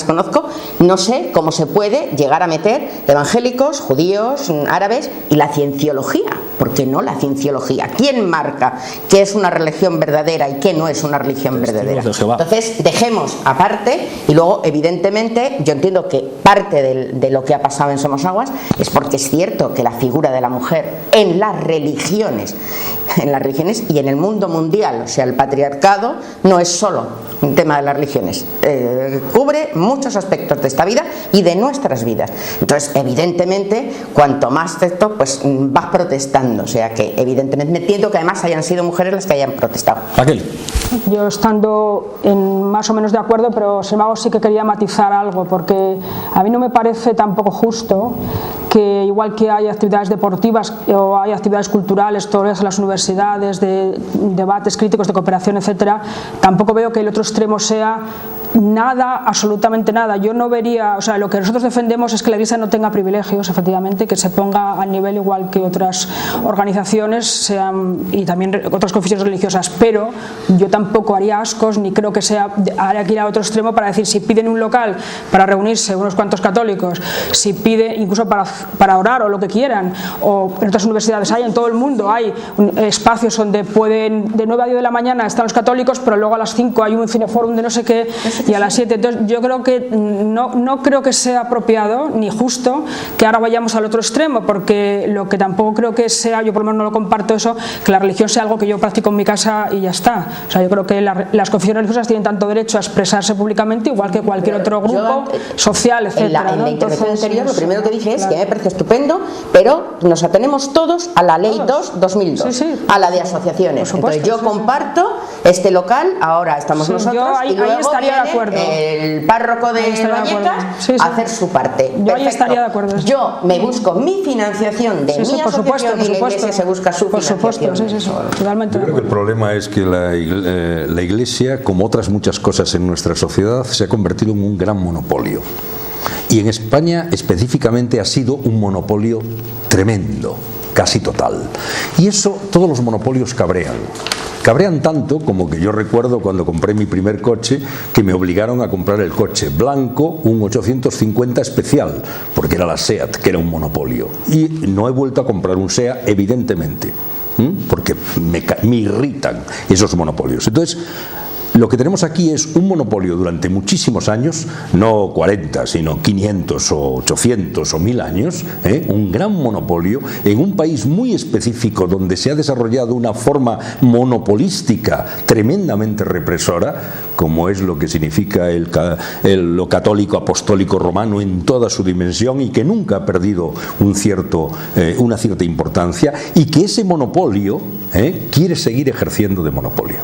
conozco, no sé cómo se puede llegar a meter evangélicos, judíos, árabes y la cienciología. ¿Por qué no la cienciología? ¿Quién marca qué es una religión verdadera y qué no es una religión verdadera? Entonces, dejemos aparte, y luego, evidentemente, yo entiendo que parte de lo que ha pasado en Somosaguas es porque es cierto que la figura de la mujer en las religiones y en el mundo mundial, o sea, el patriarcado, no es solo un tema de las religiones, cubre muchos aspectos de esta vida y de nuestras vidas. Entonces, evidentemente, cuanto más esto, pues vas protestando, o sea que evidentemente entiendo que además hayan sido mujeres las que hayan protestado. Raquel. Yo estando más o menos de acuerdo, pero sin embargo sí que quería matizar algo, porque a mí no me parece tampoco justo que, igual que hay actividades deportivas o hay actividades culturales, todas las universidades, de debates críticos, de cooperación, etcétera, tampoco veo que el otro extremo sea nada, absolutamente nada. Yo no vería, o sea, lo que nosotros defendemos es que la Iglesia no tenga privilegios, efectivamente, que se ponga al nivel igual que otras organizaciones y también otras confesiones religiosas, pero yo tampoco haría ascos, ni creo que haría que ir a otro extremo para decir, si piden un local para reunirse unos cuantos católicos, si piden incluso para orar o lo que quieran, o en otras universidades en todo el mundo hay espacios donde pueden, de 9 a 10 de la mañana están los católicos, pero luego a las 5 hay un cineforum de no sé qué, y a las 7, entonces yo creo que no creo que sea apropiado ni justo que ahora vayamos al otro extremo, porque lo que tampoco creo que sea, yo por lo menos no lo comparto eso, que la religión sea algo que yo practico en mi casa y ya está. O sea, yo creo que las confesiones religiosas tienen tanto derecho a expresarse públicamente igual que cualquier otro grupo social, etcétera. En la intervención anterior lo primero que dije es que me parece estupendo, pero nos atenemos todos a la ley 2002, a la de asociaciones. Entonces yo comparto este local, ahora estamos nosotros, y luego estaría de acuerdo. El párroco de Vallecas a hacer su parte. Yo ahí estaría de acuerdo. Yo me busco mi financiación de mi asociación y la Iglesia se busca su financiación. Totalmente. Yo creo que el problema es que la Iglesia, como otras muchas cosas en nuestra sociedad, se ha convertido en un gran monopolio. Y en España específicamente ha sido un monopolio tremendo, casi total. Y eso, todos los monopolios cabrean. Cabrean tanto como que yo recuerdo cuando compré mi primer coche, que me obligaron a comprar el coche blanco, un 850 especial, porque era la SEAT, que era un monopolio. Y no he vuelto a comprar un SEAT, evidentemente, porque me irritan esos monopolios. Entonces, lo que tenemos aquí es un monopolio durante muchísimos años, no 40, sino 500 o 800 o 1000 años, un gran monopolio en un país muy específico donde se ha desarrollado una forma monopolística tremendamente represora, como es lo que significa lo católico apostólico romano en toda su dimensión, y que nunca ha perdido una cierta importancia, y que ese monopolio quiere seguir ejerciendo de monopolio.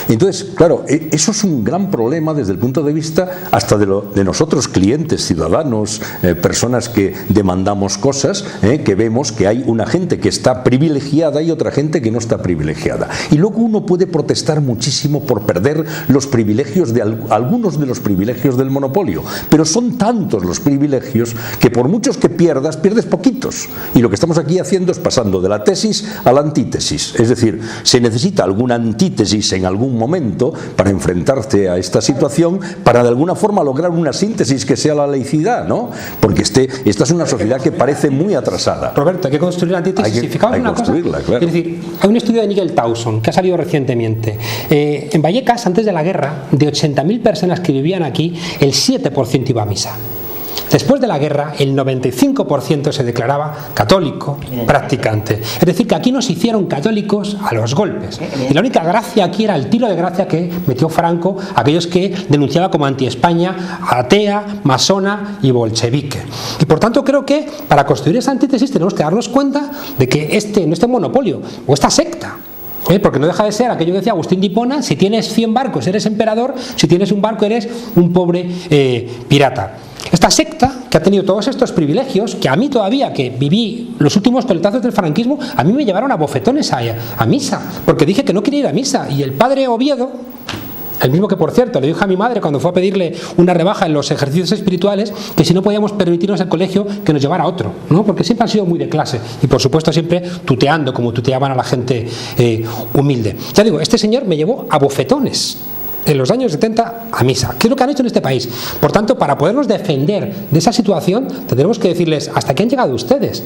Entonces, claro, eso es un gran problema desde el punto de vista hasta de nosotros, clientes, ciudadanos, personas que demandamos cosas, que vemos que hay una gente que está privilegiada y otra gente que no está privilegiada. Y luego uno puede protestar muchísimo por perder los privilegios de algunos de los privilegios del monopolio, pero son tantos los privilegios que por muchos que pierdes poquitos. Y lo que estamos aquí haciendo es pasando de la tesis a la antítesis. Es decir, se necesita alguna antítesis en algún momento para enfrentarse a esta situación, para de alguna forma lograr una síntesis que sea la laicidad, ¿no? Porque esta es una sociedad que parece muy atrasada. Roberto, hay que construir la antítesis. Hay que construirla, claro. Es decir, hay un estudio de Nigel Towson que ha salido recientemente. En Vallecas, antes de la guerra, de 80.000 personas que vivían aquí, el 7% iba a misa. Después de la guerra, el 95% se declaraba católico practicante. Es decir, que aquí nos hicieron católicos a los golpes. Y la única gracia aquí era el tiro de gracia que metió Franco a aquellos que denunciaba como anti-España, atea, masona y bolchevique. Y por tanto creo que para construir esa antítesis tenemos que darnos cuenta de que este monopolio o esta secta, porque no deja de ser aquello que decía Agustín de Hipona: si tienes 100 barcos eres emperador, si tienes un barco eres un pobre pirata. Esta secta que ha tenido todos estos privilegios, que a mí todavía, que viví los últimos coletazos del franquismo, a mí me llevaron a bofetones a misa, porque dije que no quería ir a misa. Y el padre Oviedo, el mismo que, por cierto, le dijo a mi madre cuando fue a pedirle una rebaja en los ejercicios espirituales, que si no podíamos permitirnos el colegio, que nos llevara a otro, ¿no? Porque siempre han sido muy de clase y, por supuesto, siempre tuteando, como tuteaban a la gente humilde. Ya digo, este señor me llevó a bofetones en los años 70 a misa. ¿Qué es lo que han hecho en este país? Por tanto, para podernos defender de esa situación, tendremos que decirles: ¿hasta qué han llegado ustedes?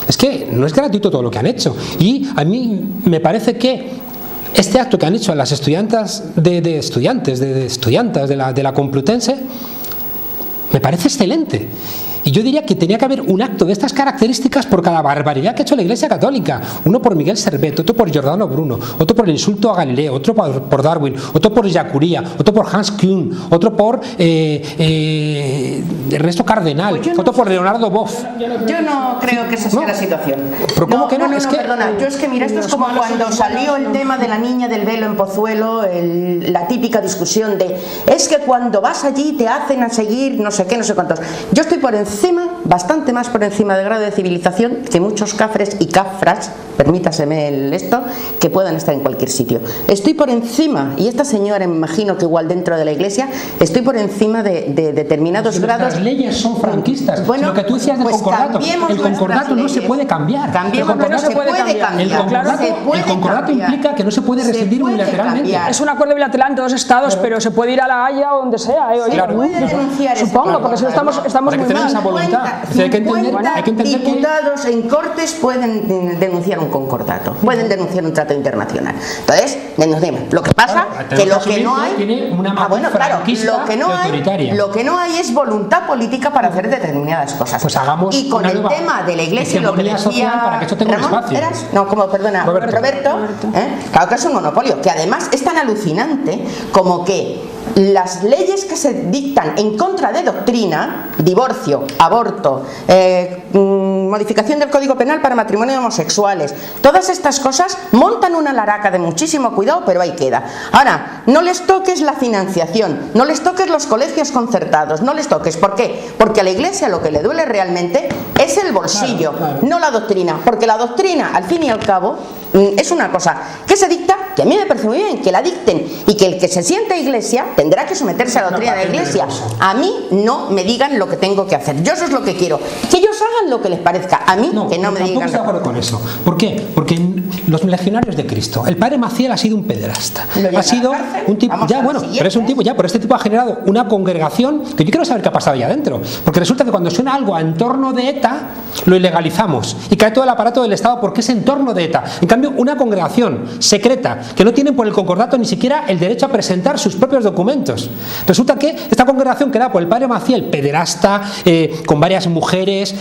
Es que no es gratuito todo lo que han hecho. Y a mí me parece que este acto que han hecho las estudiantas de la Complutense me parece excelente. Y yo diría que tenía que haber un acto de estas características por cada barbaridad que ha hecho la Iglesia Católica. Uno por Miguel Servet, otro por Giordano Bruno, otro por el insulto a Galileo, otro por Darwin, otro por Jacuría, otro por Hans Kuhn, otro por Ernesto Cardenal, pues otro por Leonardo Boff. Yo no creo que esa sea la situación. ¿Pero cómo que no? No, perdona. Yo es que, mira, esto es como cuando salió el tema de la niña del velo en Pozuelo, la típica discusión de: es que cuando vas allí te hacen a seguir no sé qué, no sé cuántos. Yo estoy por encima, bastante más por encima del grado de civilización que muchos cafres y cafras, permítaseme esto, que puedan estar en cualquier sitio. Estoy por encima, y esta señora me imagino que igual dentro de la Iglesia, estoy por encima de determinados grados. Las leyes son franquistas. Bueno, lo que tú decías del pues concordato, el concordato no se puede cambiar. El concordato implica que no se puede rescindir unilateralmente. Es un acuerdo bilateral entre dos estados, pero se puede ir a La Haya o donde sea. Supongo, porque si no estamos muy mal. Hay que entender diputados en Cortes pueden denunciar un concordato, pueden denunciar un trato internacional. Entonces, denunciemos. Lo que pasa que lo que no hay, lo que no hay es voluntad política para hacer determinadas cosas. Pues hagamos. Y con el tema de la Iglesia, lo que decía para que esto tenga Ramón, espacio. Roberto, claro que es un monopolio, que además es tan alucinante como que las leyes que se dictan en contra de doctrina, divorcio, aborto, modificación del Código Penal para matrimonio de homosexuales, todas estas cosas montan una laraca de muchísimo cuidado, pero ahí queda. Ahora, no les toques la financiación, no les toques los colegios concertados, no les toques. ¿Por qué? Porque a la Iglesia lo que le duele realmente es el bolsillo, no la doctrina, porque la doctrina, al fin y al cabo, es una cosa que se dicta, que a mí me parece muy bien que la dicten, y que el que se siente Iglesia tendrá que someterse a la doctrina de la Iglesia. A mí no me digan lo que tengo que hacer. Yo eso es lo que quiero. Que ellos hagan lo que les parezca. A mí que no me digan. No estoy de acuerdo con eso. ¿Por qué? Porque los legionarios de Cristo, el padre Maciel ha sido un pederasta. Ha sido un tipo, pero es un tipo pero este tipo ha generado una congregación que yo quiero saber qué ha pasado allá adentro. Porque resulta que cuando suena algo en torno de ETA, lo ilegalizamos y cae todo el aparato del Estado porque es en torno de ETA. En cambio, una congregación secreta que no tienen por el concordato ni siquiera el derecho a presentar sus propios documentos. Resulta que esta congregación, creada por el padre Maciel, pederasta, con varias mujeres,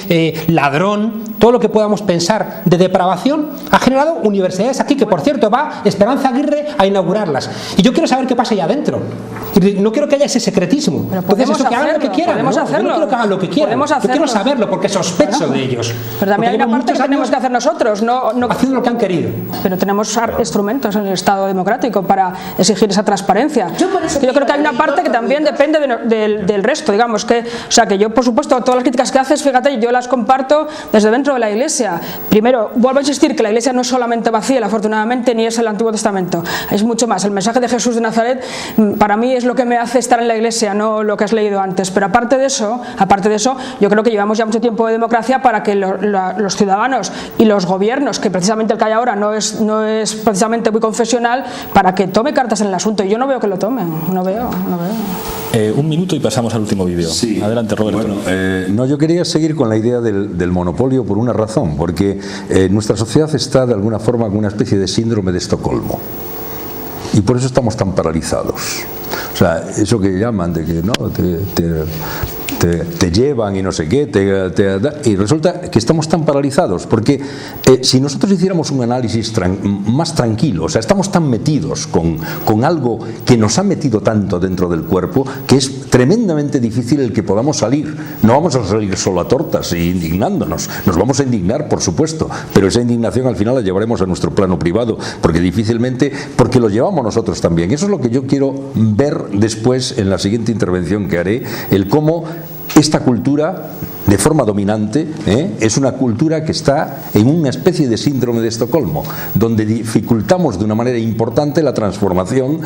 ladrón, todo lo que podamos pensar de depravación, ha generado universidades aquí, que por cierto va Esperanza Aguirre a inaugurarlas. Y yo quiero saber qué pasa allá adentro. No quiero que haya ese secretismo. Entonces, eso, que hagan lo que quieran. Yo no quiero que hagan lo que quieran. Yo quiero saberlo porque sospecho de ellos. Pero también hay una parte que tenemos que hacer nosotros. No haciendo lo que han querido. Pero tenemos instrumentos en el Estado democrático para exigir esa transparencia. Yo creo que hay una parte que también depende del resto, digamos que, o sea, que yo, por supuesto, todas las críticas que haces, fíjate, yo las comparto desde dentro de la Iglesia. Primero, vuelvo a insistir que la Iglesia no es solamente vacía, afortunadamente, ni es el Antiguo Testamento, es mucho más. El mensaje de Jesús de Nazaret, para mí, es lo que me hace estar en la Iglesia, no lo que has leído antes. Pero aparte de eso, yo creo que llevamos ya mucho tiempo de democracia para que los ciudadanos y los gobiernos, que precisamente el que hay ahora no es precisamente muy confesional, para que tome cartas en el asunto. Y yo no veo que lo tomen, no veo. Un minuto y pasamos al último vídeo. Sí. Adelante, Roberto. Bueno, yo quería seguir con la idea del monopolio por una razón, porque nuestra sociedad está de alguna forma con una especie de síndrome de Estocolmo. Y por eso estamos tan paralizados. O sea, eso que llaman de que no te llevan y no sé qué, y resulta que estamos tan paralizados, porque si nosotros hiciéramos un análisis más tranquilo, o sea, estamos tan metidos con algo que nos ha metido tanto dentro del cuerpo, que es tremendamente difícil el que podamos salir. No vamos a salir solo a tortas e indignándonos, nos vamos a indignar, por supuesto, pero esa indignación al final la llevaremos a nuestro plano privado, porque lo llevamos nosotros también. Eso es lo que yo quiero ver después en la siguiente intervención que haré, el cómo esta cultura, de forma dominante, es una cultura que está en una especie de síndrome de Estocolmo, donde dificultamos de una manera importante la transformación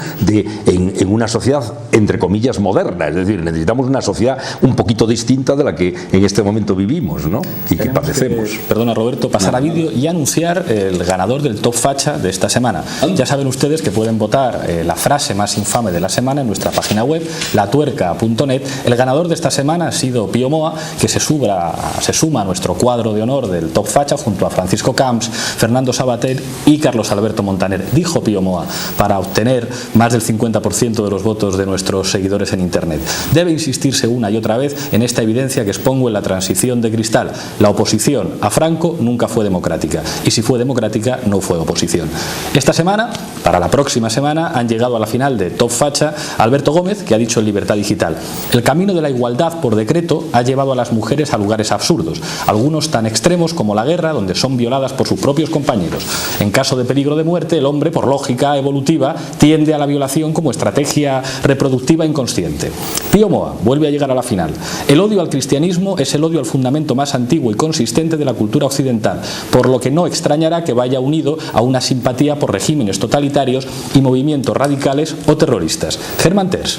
en una sociedad, entre comillas, moderna. Es decir, necesitamos una sociedad un poquito distinta de la que en este momento vivimos, ¿no? Y que padecemos. Perdona, Roberto, pasar a vídeo y anunciar el ganador del Top Facha de esta semana. Ya saben ustedes que pueden votar la frase más infame de la semana en nuestra página web, latuerca.net. El ganador de esta semana ha sido Pío Moa, que se suma a nuestro cuadro de honor del Top Facha junto a Francisco Camps, Fernando Sabater y Carlos Alberto Montaner. Dijo Pío Moa, para obtener más del 50% de los votos de nuestros seguidores en Internet. Debe insistirse una y otra vez en esta evidencia que expongo en la transición de Cristal. La oposición a Franco nunca fue democrática, y si fue democrática no fue oposición. Esta semana, para la próxima semana, han llegado a la final de Top Facha Alberto Gómez, que ha dicho en Libertad Digital: el camino de la igualdad por decreto ha llevado a las mujeres a lugares absurdos, algunos tan extremos como la guerra, donde son violadas por sus propios compañeros. En caso de peligro de muerte, el hombre, por lógica evolutiva, tiende a la violación como estrategia reproductiva inconsciente. Pío Moa vuelve a llegar a la final. El odio al cristianismo es el odio al fundamento más antiguo y consistente de la cultura occidental, por lo que no extrañará que vaya unido a una simpatía por regímenes totalitarios y movimientos radicales o terroristas. Germán Terç.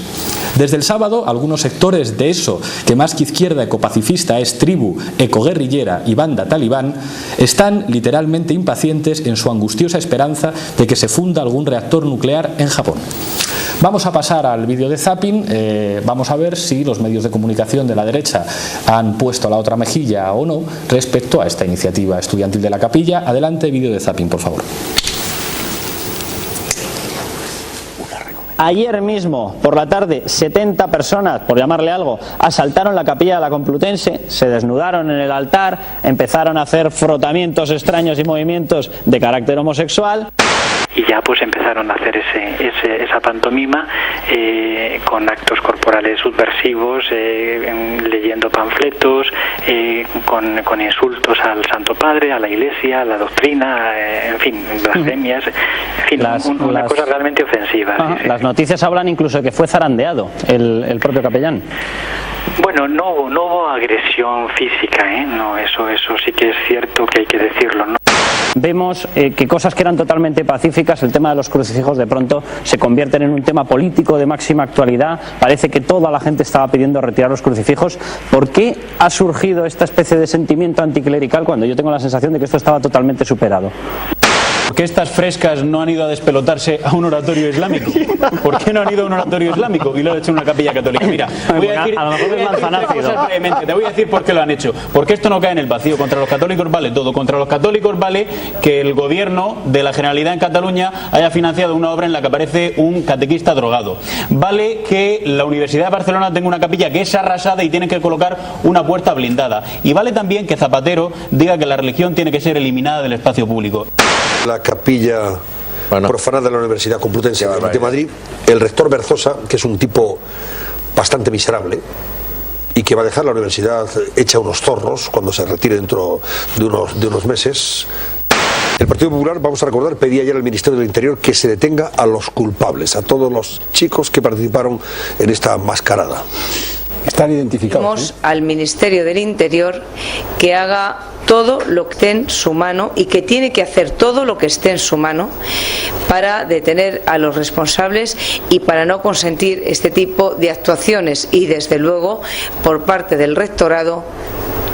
Desde el sábado, algunos sectores de eso que más que izquierda ecopacifista es tribu, ecoguerrillera y banda talibán, están literalmente impacientes en su angustiosa esperanza de que se funda algún reactor nuclear en Japón. Vamos a pasar al vídeo de zapping. Vamos a ver si los medios de comunicación de la derecha han puesto la otra mejilla o no respecto a esta iniciativa estudiantil de la Capilla. Adelante, vídeo de zapping, por favor. Ayer mismo, por la tarde, 70 personas, por llamarle algo, asaltaron la capilla de la Complutense, se desnudaron en el altar, empezaron a hacer frotamientos extraños y movimientos de carácter homosexual. Y ya pues empezaron a hacer esa pantomima con actos corporales subversivos, leyendo panfletos, con insultos al Santo Padre, a la Iglesia, a la doctrina, en fin, blasfemias, en fin, una cosa realmente ofensiva. Las noticias hablan incluso de que fue zarandeado el propio capellán. Bueno, no hubo agresión física, no, eso sí que es cierto que hay que decirlo, ¿no? Vemos que cosas que eran totalmente pacíficas, el tema de los crucifijos, de pronto se convierten en un tema político de máxima actualidad. Parece que toda la gente estaba pidiendo retirar los crucifijos. ¿Por qué ha surgido esta especie de sentimiento anticlerical cuando yo tengo la sensación de que esto estaba totalmente superado? ¿por qué estas frescas no han ido a despelotarse a un oratorio islámico? ¿Por qué no han ido a un oratorio islámico y lo han hecho en una capilla católica? Mira, voy a decir, a lo mejor es manzanácido. te voy a decir por qué lo han hecho. Porque esto no cae en el vacío. Contra los católicos vale todo. Contra los católicos vale que el gobierno de la Generalidad en Cataluña haya financiado una obra en la que aparece un catequista drogado. Vale que la Universidad de Barcelona tenga una capilla que es arrasada y tiene que colocar una puerta blindada. Y vale también que Zapatero diga que la religión tiene que ser eliminada del espacio público. La capilla profanada de la Universidad Complutense de Madrid, el rector Berzosa, que es un tipo bastante miserable y que va a dejar la universidad hecha unos zorros cuando se retire dentro de unos meses. El Partido Popular, vamos a recordar, pedía ayer al Ministerio del Interior que se detenga a los culpables, a todos los chicos que participaron en esta mascarada. Están identificados. Al Ministerio del Interior que haga todo lo que esté en su mano y que tiene que hacer todo lo que esté en su mano para detener a los responsables y para no consentir este tipo de actuaciones. Y desde luego, por parte del rectorado,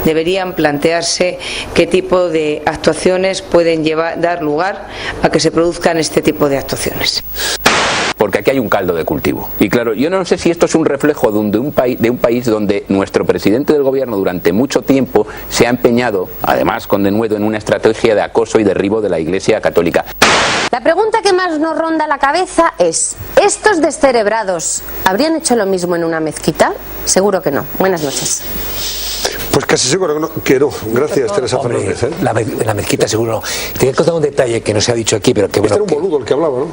deberían plantearse qué tipo de actuaciones pueden dar lugar a que se produzcan este tipo de actuaciones. Porque aquí hay un caldo de cultivo. Y claro, yo no sé si esto es un reflejo de un país donde nuestro presidente del gobierno durante mucho tiempo se ha empeñado, además con denuedo, en una estrategia de acoso y derribo de la Iglesia Católica. La pregunta que más nos ronda la cabeza es: ¿estos descerebrados habrían hecho lo mismo en una mezquita? Seguro que no. Buenas noches. Pues casi seguro que no. Gracias, Teresa Fernández. La mezquita seguro no. Te voy a contar un detalle que no se ha dicho aquí, pero que bueno. Este era un boludo el que hablaba, ¿no?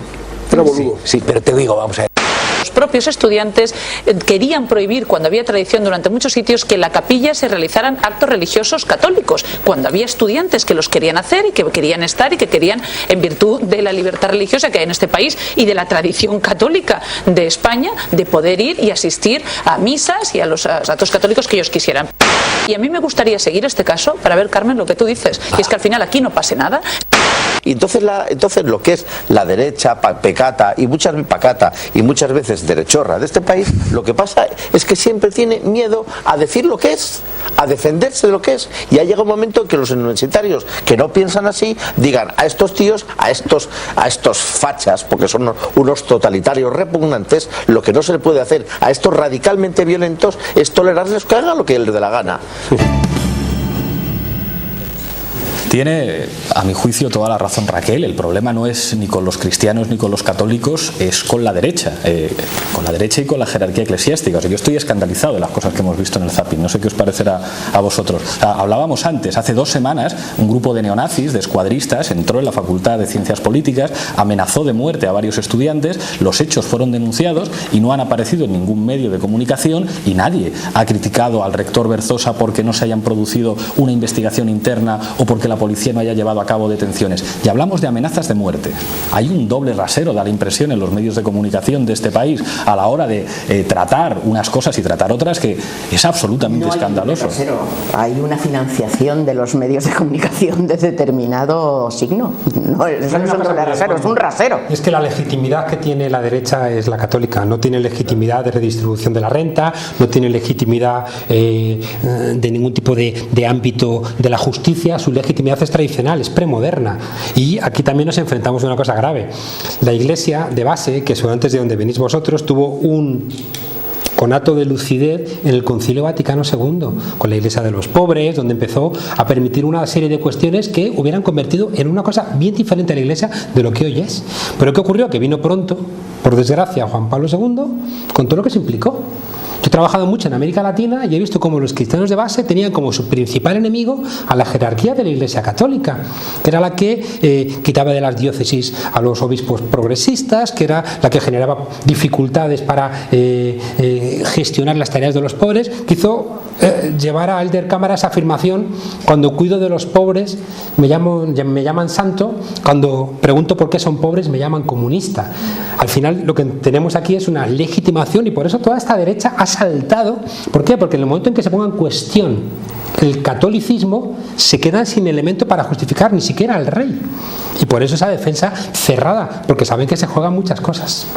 Era boludo. Sí, pero te digo, vamos a ver. Los propios estudiantes querían prohibir, cuando había tradición durante muchos sitios, que en la capilla se realizaran actos religiosos católicos, cuando había estudiantes que los querían hacer y que querían estar y que querían, en virtud de la libertad religiosa que hay en este país y de la tradición católica de España, de poder ir y asistir a misas y a los actos católicos que ellos quisieran. Y a mí me gustaría seguir este caso para ver, Carmen, lo que tú dices, y es que al final aquí no pase nada. Y entonces lo que es la derecha pecata y muchas veces derechorra de este país, lo que pasa es que siempre tiene miedo a decir lo que es, a defenderse de lo que es, y ha llegado un momento en que los universitarios que no piensan así digan a estos tíos, a estos fachas, porque son unos totalitarios repugnantes, lo que no se le puede hacer a estos radicalmente violentos es tolerarles que hagan lo que les dé la gana. Tiene, a mi juicio, toda la razón Raquel. El problema no es ni con los cristianos ni con los católicos, es con la derecha y con la jerarquía eclesiástica. O sea, yo estoy escandalizado de las cosas que hemos visto en el zapping. No sé qué os parecerá a vosotros. O sea, hablábamos antes, hace 2 semanas, un grupo de neonazis, de escuadristas, entró en la Facultad de Ciencias Políticas, amenazó de muerte a varios estudiantes, los hechos fueron denunciados y no han aparecido en ningún medio de comunicación, y nadie ha criticado al rector Berzosa porque no se hayan producido una investigación interna o porque la policía no haya llevado a cabo detenciones. Y hablamos de amenazas de muerte. Hay un doble rasero, da la impresión, en los medios de comunicación de este país a la hora de tratar unas cosas y tratar otras, que es absolutamente escandaloso. Hay una financiación de los medios de comunicación de determinado signo. No, eso no es un doble rasero, es un rasero. Es que la legitimidad que tiene la derecha es la católica. No tiene legitimidad de redistribución de la renta, no tiene legitimidad de ningún tipo de ámbito de la justicia. Su legitimidad es tradicional, es premoderna. Y aquí también nos enfrentamos a una cosa grave. La Iglesia de base, que seguramente es de donde venís vosotros, tuvo un conato de lucidez en el Concilio Vaticano II, con la Iglesia de los pobres, donde empezó a permitir una serie de cuestiones que hubieran convertido en una cosa bien diferente a la Iglesia de lo que hoy es. Pero ¿qué ocurrió? Que vino pronto, por desgracia, Juan Pablo II, con todo lo que se implicó. Yo he trabajado mucho en América Latina y he visto cómo los cristianos de base tenían como su principal enemigo a la jerarquía de la Iglesia Católica, que era la que quitaba de las diócesis a los obispos progresistas, que era la que generaba dificultades para gestionar las tareas de los pobres, que hizo llevar a Elder Cámara esa afirmación: cuando cuido de los pobres me llaman santo, cuando pregunto por qué son pobres me llaman comunista. Al final lo que tenemos aquí es una legitimación, y por eso toda esta derecha ha saltado. ¿Por qué? Porque en el momento en que se ponga en cuestión el catolicismo, se quedan sin elemento para justificar ni siquiera al rey, y por eso esa defensa cerrada, porque saben que se juegan muchas cosas.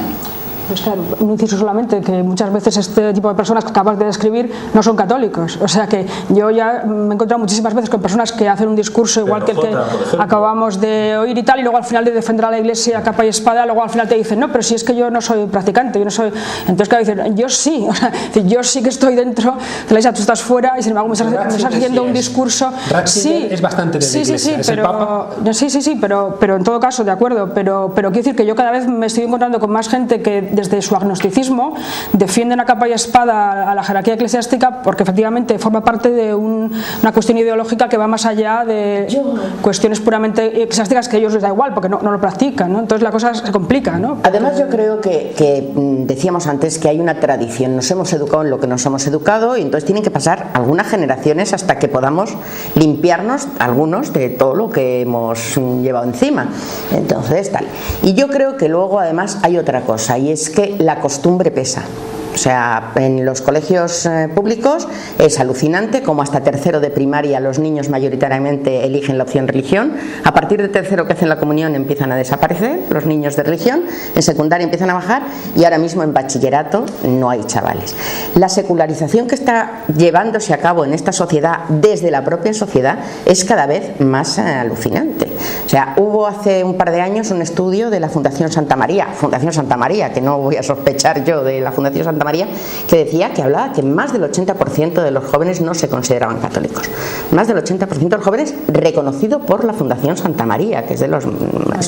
Es que, un inciso solamente, que muchas veces este tipo de personas que acabas de describir no son católicos. O sea que yo ya me he encontrado muchísimas veces con personas que hacen un discurso igual que el que acabamos de oír y tal, y luego al final de defender a la Iglesia a capa y espada, luego al final te dicen, no, pero si es que yo no soy practicante, yo no soy... Entonces claro, dicen, yo sí, o sea, yo sí que estoy dentro de la Iglesia, tú estás fuera y sin embargo me estás haciendo un discurso... Sí, es bastante de la Iglesia, es el Papa. Sí, pero en todo caso, de acuerdo, pero quiero decir que yo cada vez me estoy encontrando con más gente que desde su agnosticismo defienden a capa y espada a la jerarquía eclesiástica porque efectivamente forma parte de una cuestión ideológica que va más allá de cuestiones puramente eclesiásticas que a ellos les da igual porque no lo practican, ¿no? Entonces la cosa se complica, ¿no? Además yo creo que decíamos antes que hay una tradición, nos hemos educado en lo que nos hemos educado y entonces tienen que pasar algunas generaciones hasta que podamos limpiarnos algunos de todo lo que hemos llevado encima. Entonces tal. Y yo creo que luego además hay otra cosa y es que la costumbre pesa. O sea, en los colegios públicos es alucinante como hasta tercero de primaria los niños mayoritariamente eligen la opción religión. A partir de tercero que hacen la comunión empiezan a desaparecer los niños de religión, en secundaria empiezan a bajar y ahora mismo en bachillerato no hay chavales. La secularización que está llevándose a cabo en esta sociedad desde la propia sociedad es cada vez más alucinante. O sea, hubo hace un par de años un estudio de la Fundación Santa María, que no voy a sospechar yo de la Fundación Santa María, que decía que hablaba que más del 80% de los jóvenes no se consideraban católicos. Más del 80% de los jóvenes reconocido por la Fundación Santa María, que es de los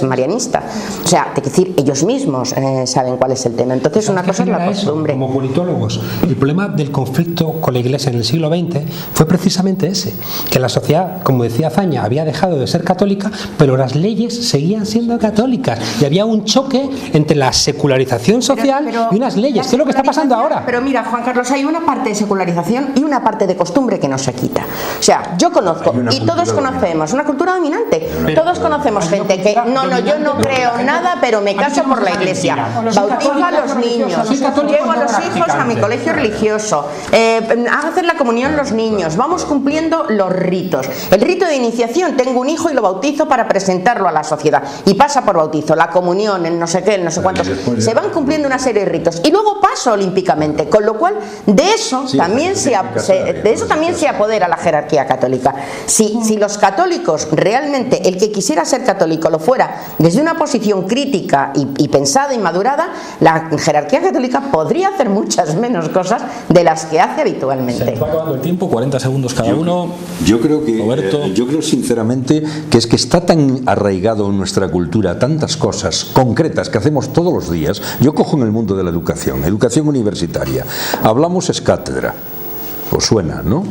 marianistas. O sea, es decir, ellos mismos saben cuál es el tema. Entonces, una cosa es la costumbre. Como politólogos, el problema del conflicto con la Iglesia en el siglo XX fue precisamente ese, que la sociedad, como decía Azaña, había dejado de ser católica, pero las leyes seguían siendo católicas y había un choque entre la secularización social y unas leyes, que es lo que está pasando ahora. Pero mira, Juan Carlos, hay una parte de secularización y una parte de costumbre que no se quita. O sea, yo conozco y todos conocemos una cultura dominante. Todos conocemos gente que yo no creo nada, pero me caso por la Iglesia. Bautizo a los niños, llevo a los hijos a mi colegio religioso, hago hacer la comunión los niños, vamos cumpliendo los ritos. El rito de iniciación, tengo un hijo y lo bautizo para presentarlo a la sociedad y pasa por bautizo, la comunión, el no sé qué, el no sé cuántos. Se van cumpliendo una serie de ritos y luego paso olímpicamente, con lo cual de eso también se apodera la jerarquía católica. Si los católicos realmente, el que quisiera ser católico lo fuera desde una posición crítica y pensada y madurada, la jerarquía católica podría hacer muchas menos cosas de las que hace habitualmente. Se nos va acabando el tiempo, 40 segundos cada uno. Yo creo sinceramente que es que está tan arraigado en nuestra cultura tantas cosas concretas que hacemos todos los días. Yo cojo en el mundo de la educación universitaria. Hablamos es cátedra. Os suena, ¿no?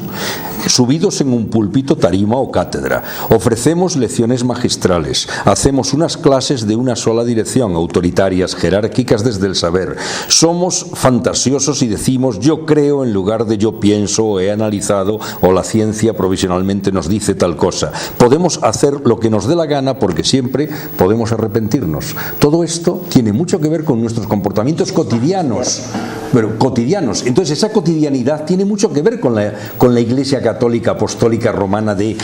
Subidos en un púlpito, tarima o cátedra. Ofrecemos lecciones magistrales. Hacemos unas clases de una sola dirección, autoritarias, jerárquicas desde el saber. Somos fantasiosos y decimos yo creo en lugar de yo pienso o he analizado o la ciencia provisionalmente nos dice tal cosa. Podemos hacer lo que nos dé la gana porque siempre podemos arrepentirnos. Todo esto tiene mucho que ver con nuestros comportamientos cotidianos. Pero cotidianos. Entonces esa cotidianidad tiene mucho que ver con la Iglesia Católica Apostólica Romana de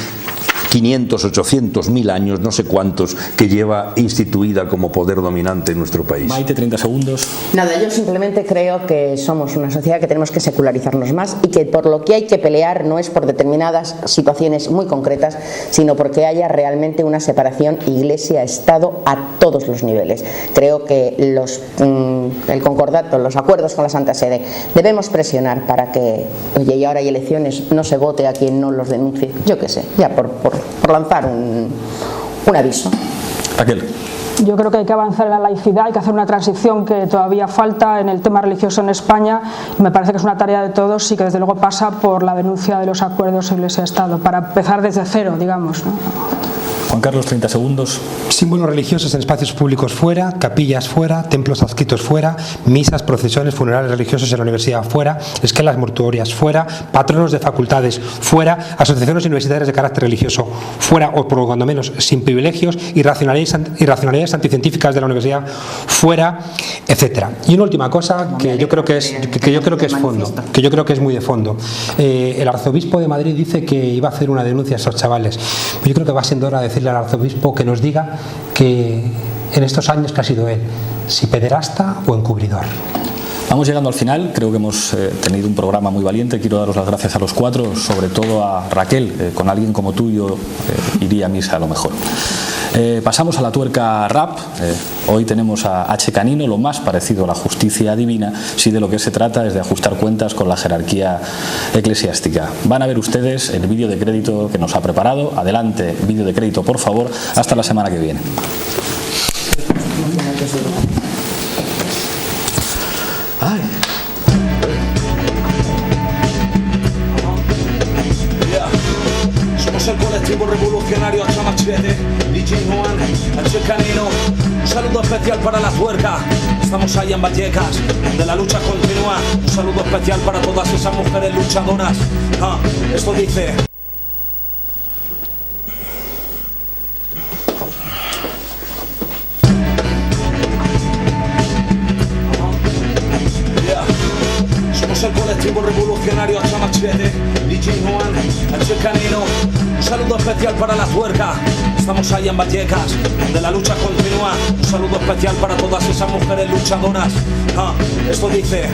500, 800, 1000 años, no sé cuántos, que lleva instituida como poder dominante en nuestro país. Maite, 30 segundos. Nada, yo simplemente creo que somos una sociedad que tenemos que secularizarnos más y que por lo que hay que pelear no es por determinadas situaciones muy concretas, sino porque haya realmente una separación Iglesia-Estado a todos los niveles. Creo que el concordato, los acuerdos con la Santa Sede, debemos presionar para que, oye, y ahora hay elecciones, no se vote a quien no los denuncie. Yo qué sé, ya por lanzar un aviso. Raquel. Yo creo que hay que avanzar en la laicidad, hay que hacer una transición que todavía falta en el tema religioso en España. Me parece que es una tarea de todos y que desde luego pasa por la denuncia de los acuerdos Iglesia-Estado, para empezar desde cero, digamos, ¿no? Juan Carlos, 30 segundos. Símbolos religiosos en espacios públicos fuera, capillas fuera, templos adscritos fuera, misas, procesiones, funerales religiosos en la universidad fuera, esquelas mortuorias fuera, patronos de facultades fuera, asociaciones universitarias de carácter religioso fuera, o por cuando menos sin privilegios, irracionalidades anticientíficas de la universidad fuera, etcétera. Y una última cosa que yo creo que es fondo, que yo creo que es muy de fondo. El arzobispo de Madrid dice que iba a hacer una denuncia a esos chavales. Yo creo que va siendo hora de decirle al arzobispo que nos diga que en estos años que ha sido él, si pederasta o encubridor. Vamos llegando al final, creo que hemos tenido un programa muy valiente. Quiero daros las gracias a los cuatro, sobre todo a Raquel. Con alguien como tú yo iría a misa a lo mejor. Pasamos a la tuerca rap. Hoy tenemos a H. Canino, lo más parecido a la justicia divina, si de lo que se trata es de ajustar cuentas con la jerarquía eclesiástica. Van a ver ustedes el vídeo de crédito que nos ha preparado. Adelante, vídeo de crédito, por favor. Hasta la semana que viene. Ay. Somos el colectivo revolucionario H. Machete, DJ Juan, H. Canino. Un saludo especial para la tuerca. Estamos ahí en Vallecas, donde la lucha continúa. Un saludo especial para todas esas mujeres luchadoras. Esto dice... El colectivo revolucionario H. Machete, DJ Juan, H. Canino. Un saludo especial para la tuerca. Estamos ahí en Vallecas, donde la lucha continúa. Un saludo especial para todas esas mujeres luchadoras. Esto dice: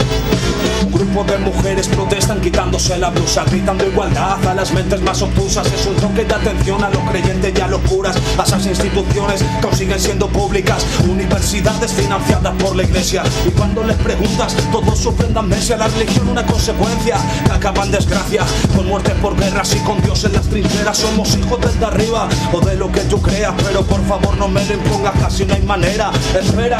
un grupo de mujeres protestan quitándose la blusa, gritando igualdad a las mentes más obtusas. Es un toque de atención a los creyentes y a los curas, a esas instituciones que aún siguen siendo públicas, universidades financiadas por la iglesia. Y cuando les preguntas, todos sufren amnesia. La religión una consecuencia que acaba en desgracia, con muertes por guerras y con Dios en las trincheras. Somos hijos desde arriba o de lo que tú creas, pero por favor no me lo impongas, casi no hay manera. Espera,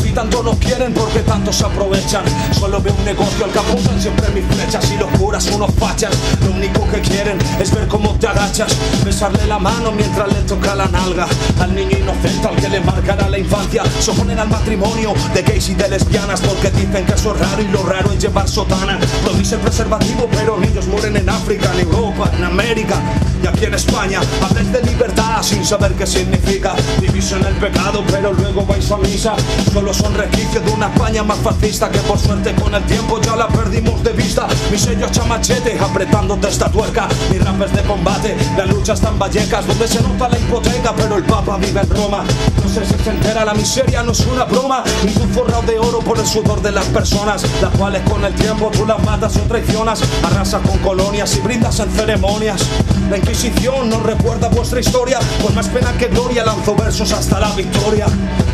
si tanto nos quieren, ¿por qué tanto se aprovechan? Solo veo un negocio al que apuntan siempre mis flechas, y los curas unos fachas. Lo único que quieren es ver cómo te agachas, besarle la mano mientras le toca la nalga al niño inocente al que le marcará la infancia. Se oponen al matrimonio de gays y de lesbianas porque dicen que eso es raro, y lo raro es llevar sotana. Prohíbe el preservativo, pero niños mueren en África, en Europa, en América y aquí en España. Habláis de libertad sin saber qué significa. Vivís en el pecado, pero luego vais a misa. Solo son resquicios de una España más fascista que por suerte con el tiempo ya la perdimos de vista. Mi sello H. Machete apretándote esta tuerca. Mi rap es de combate, la lucha está en Vallecas, donde se nota la hipoteca, pero el Papa vive en Roma. No sé si se entera, la miseria no es una broma. Y tú forrado de oro por el sudor de las personas, las cuales con el tiempo tú las matas o traicionas. Arrasas con colonias y brindas en ceremonias. La Inquisición nos recuerda vuestra historia, con más pena que gloria lanzo versos hasta la victoria.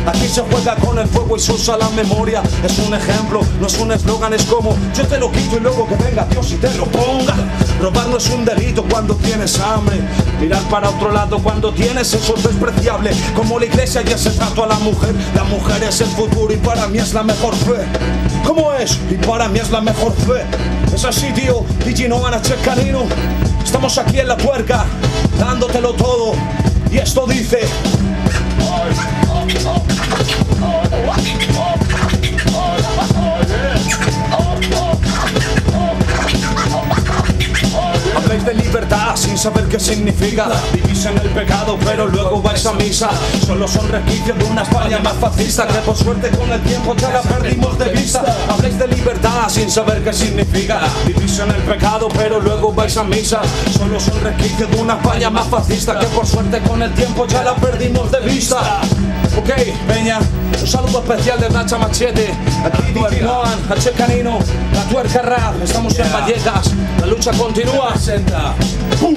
Aquí se juega con el fuego y se usa la memoria. Es un ejemplo, no es un eslogan, es como yo te lo quito y luego que venga Dios y te lo ponga. Robar no es un delito cuando tienes hambre. Mirar para otro lado cuando tienes eso es despreciable. Como la iglesia ya se trató a la mujer. La mujer es el futuro y para mí es la mejor fe. ¿Cómo es? Y para mí es la mejor fe. Es así, tío, DJ Noan, H. Canino. Estamos aquí en la tuerca, dándotelo todo. Y esto dice... Habláis de libertad sin saber qué significa. Vivís en el pecado pero luego vais a misa. Solo son resquicios de una España más fascista que por suerte con el tiempo ya la perdimos de vista. Habláis de libertad sin saber qué significa. Vivís en el pecado pero luego vais a misa. Solo son resquicios de una España más fascista que por suerte con el tiempo ya la perdimos de vista. Ok, peña, un saludo especial de H. Machete. Aquí DJ Noan, H. Canino, la tuerca rap. Estamos en Vallecas, la lucha continúa. ¡Pum!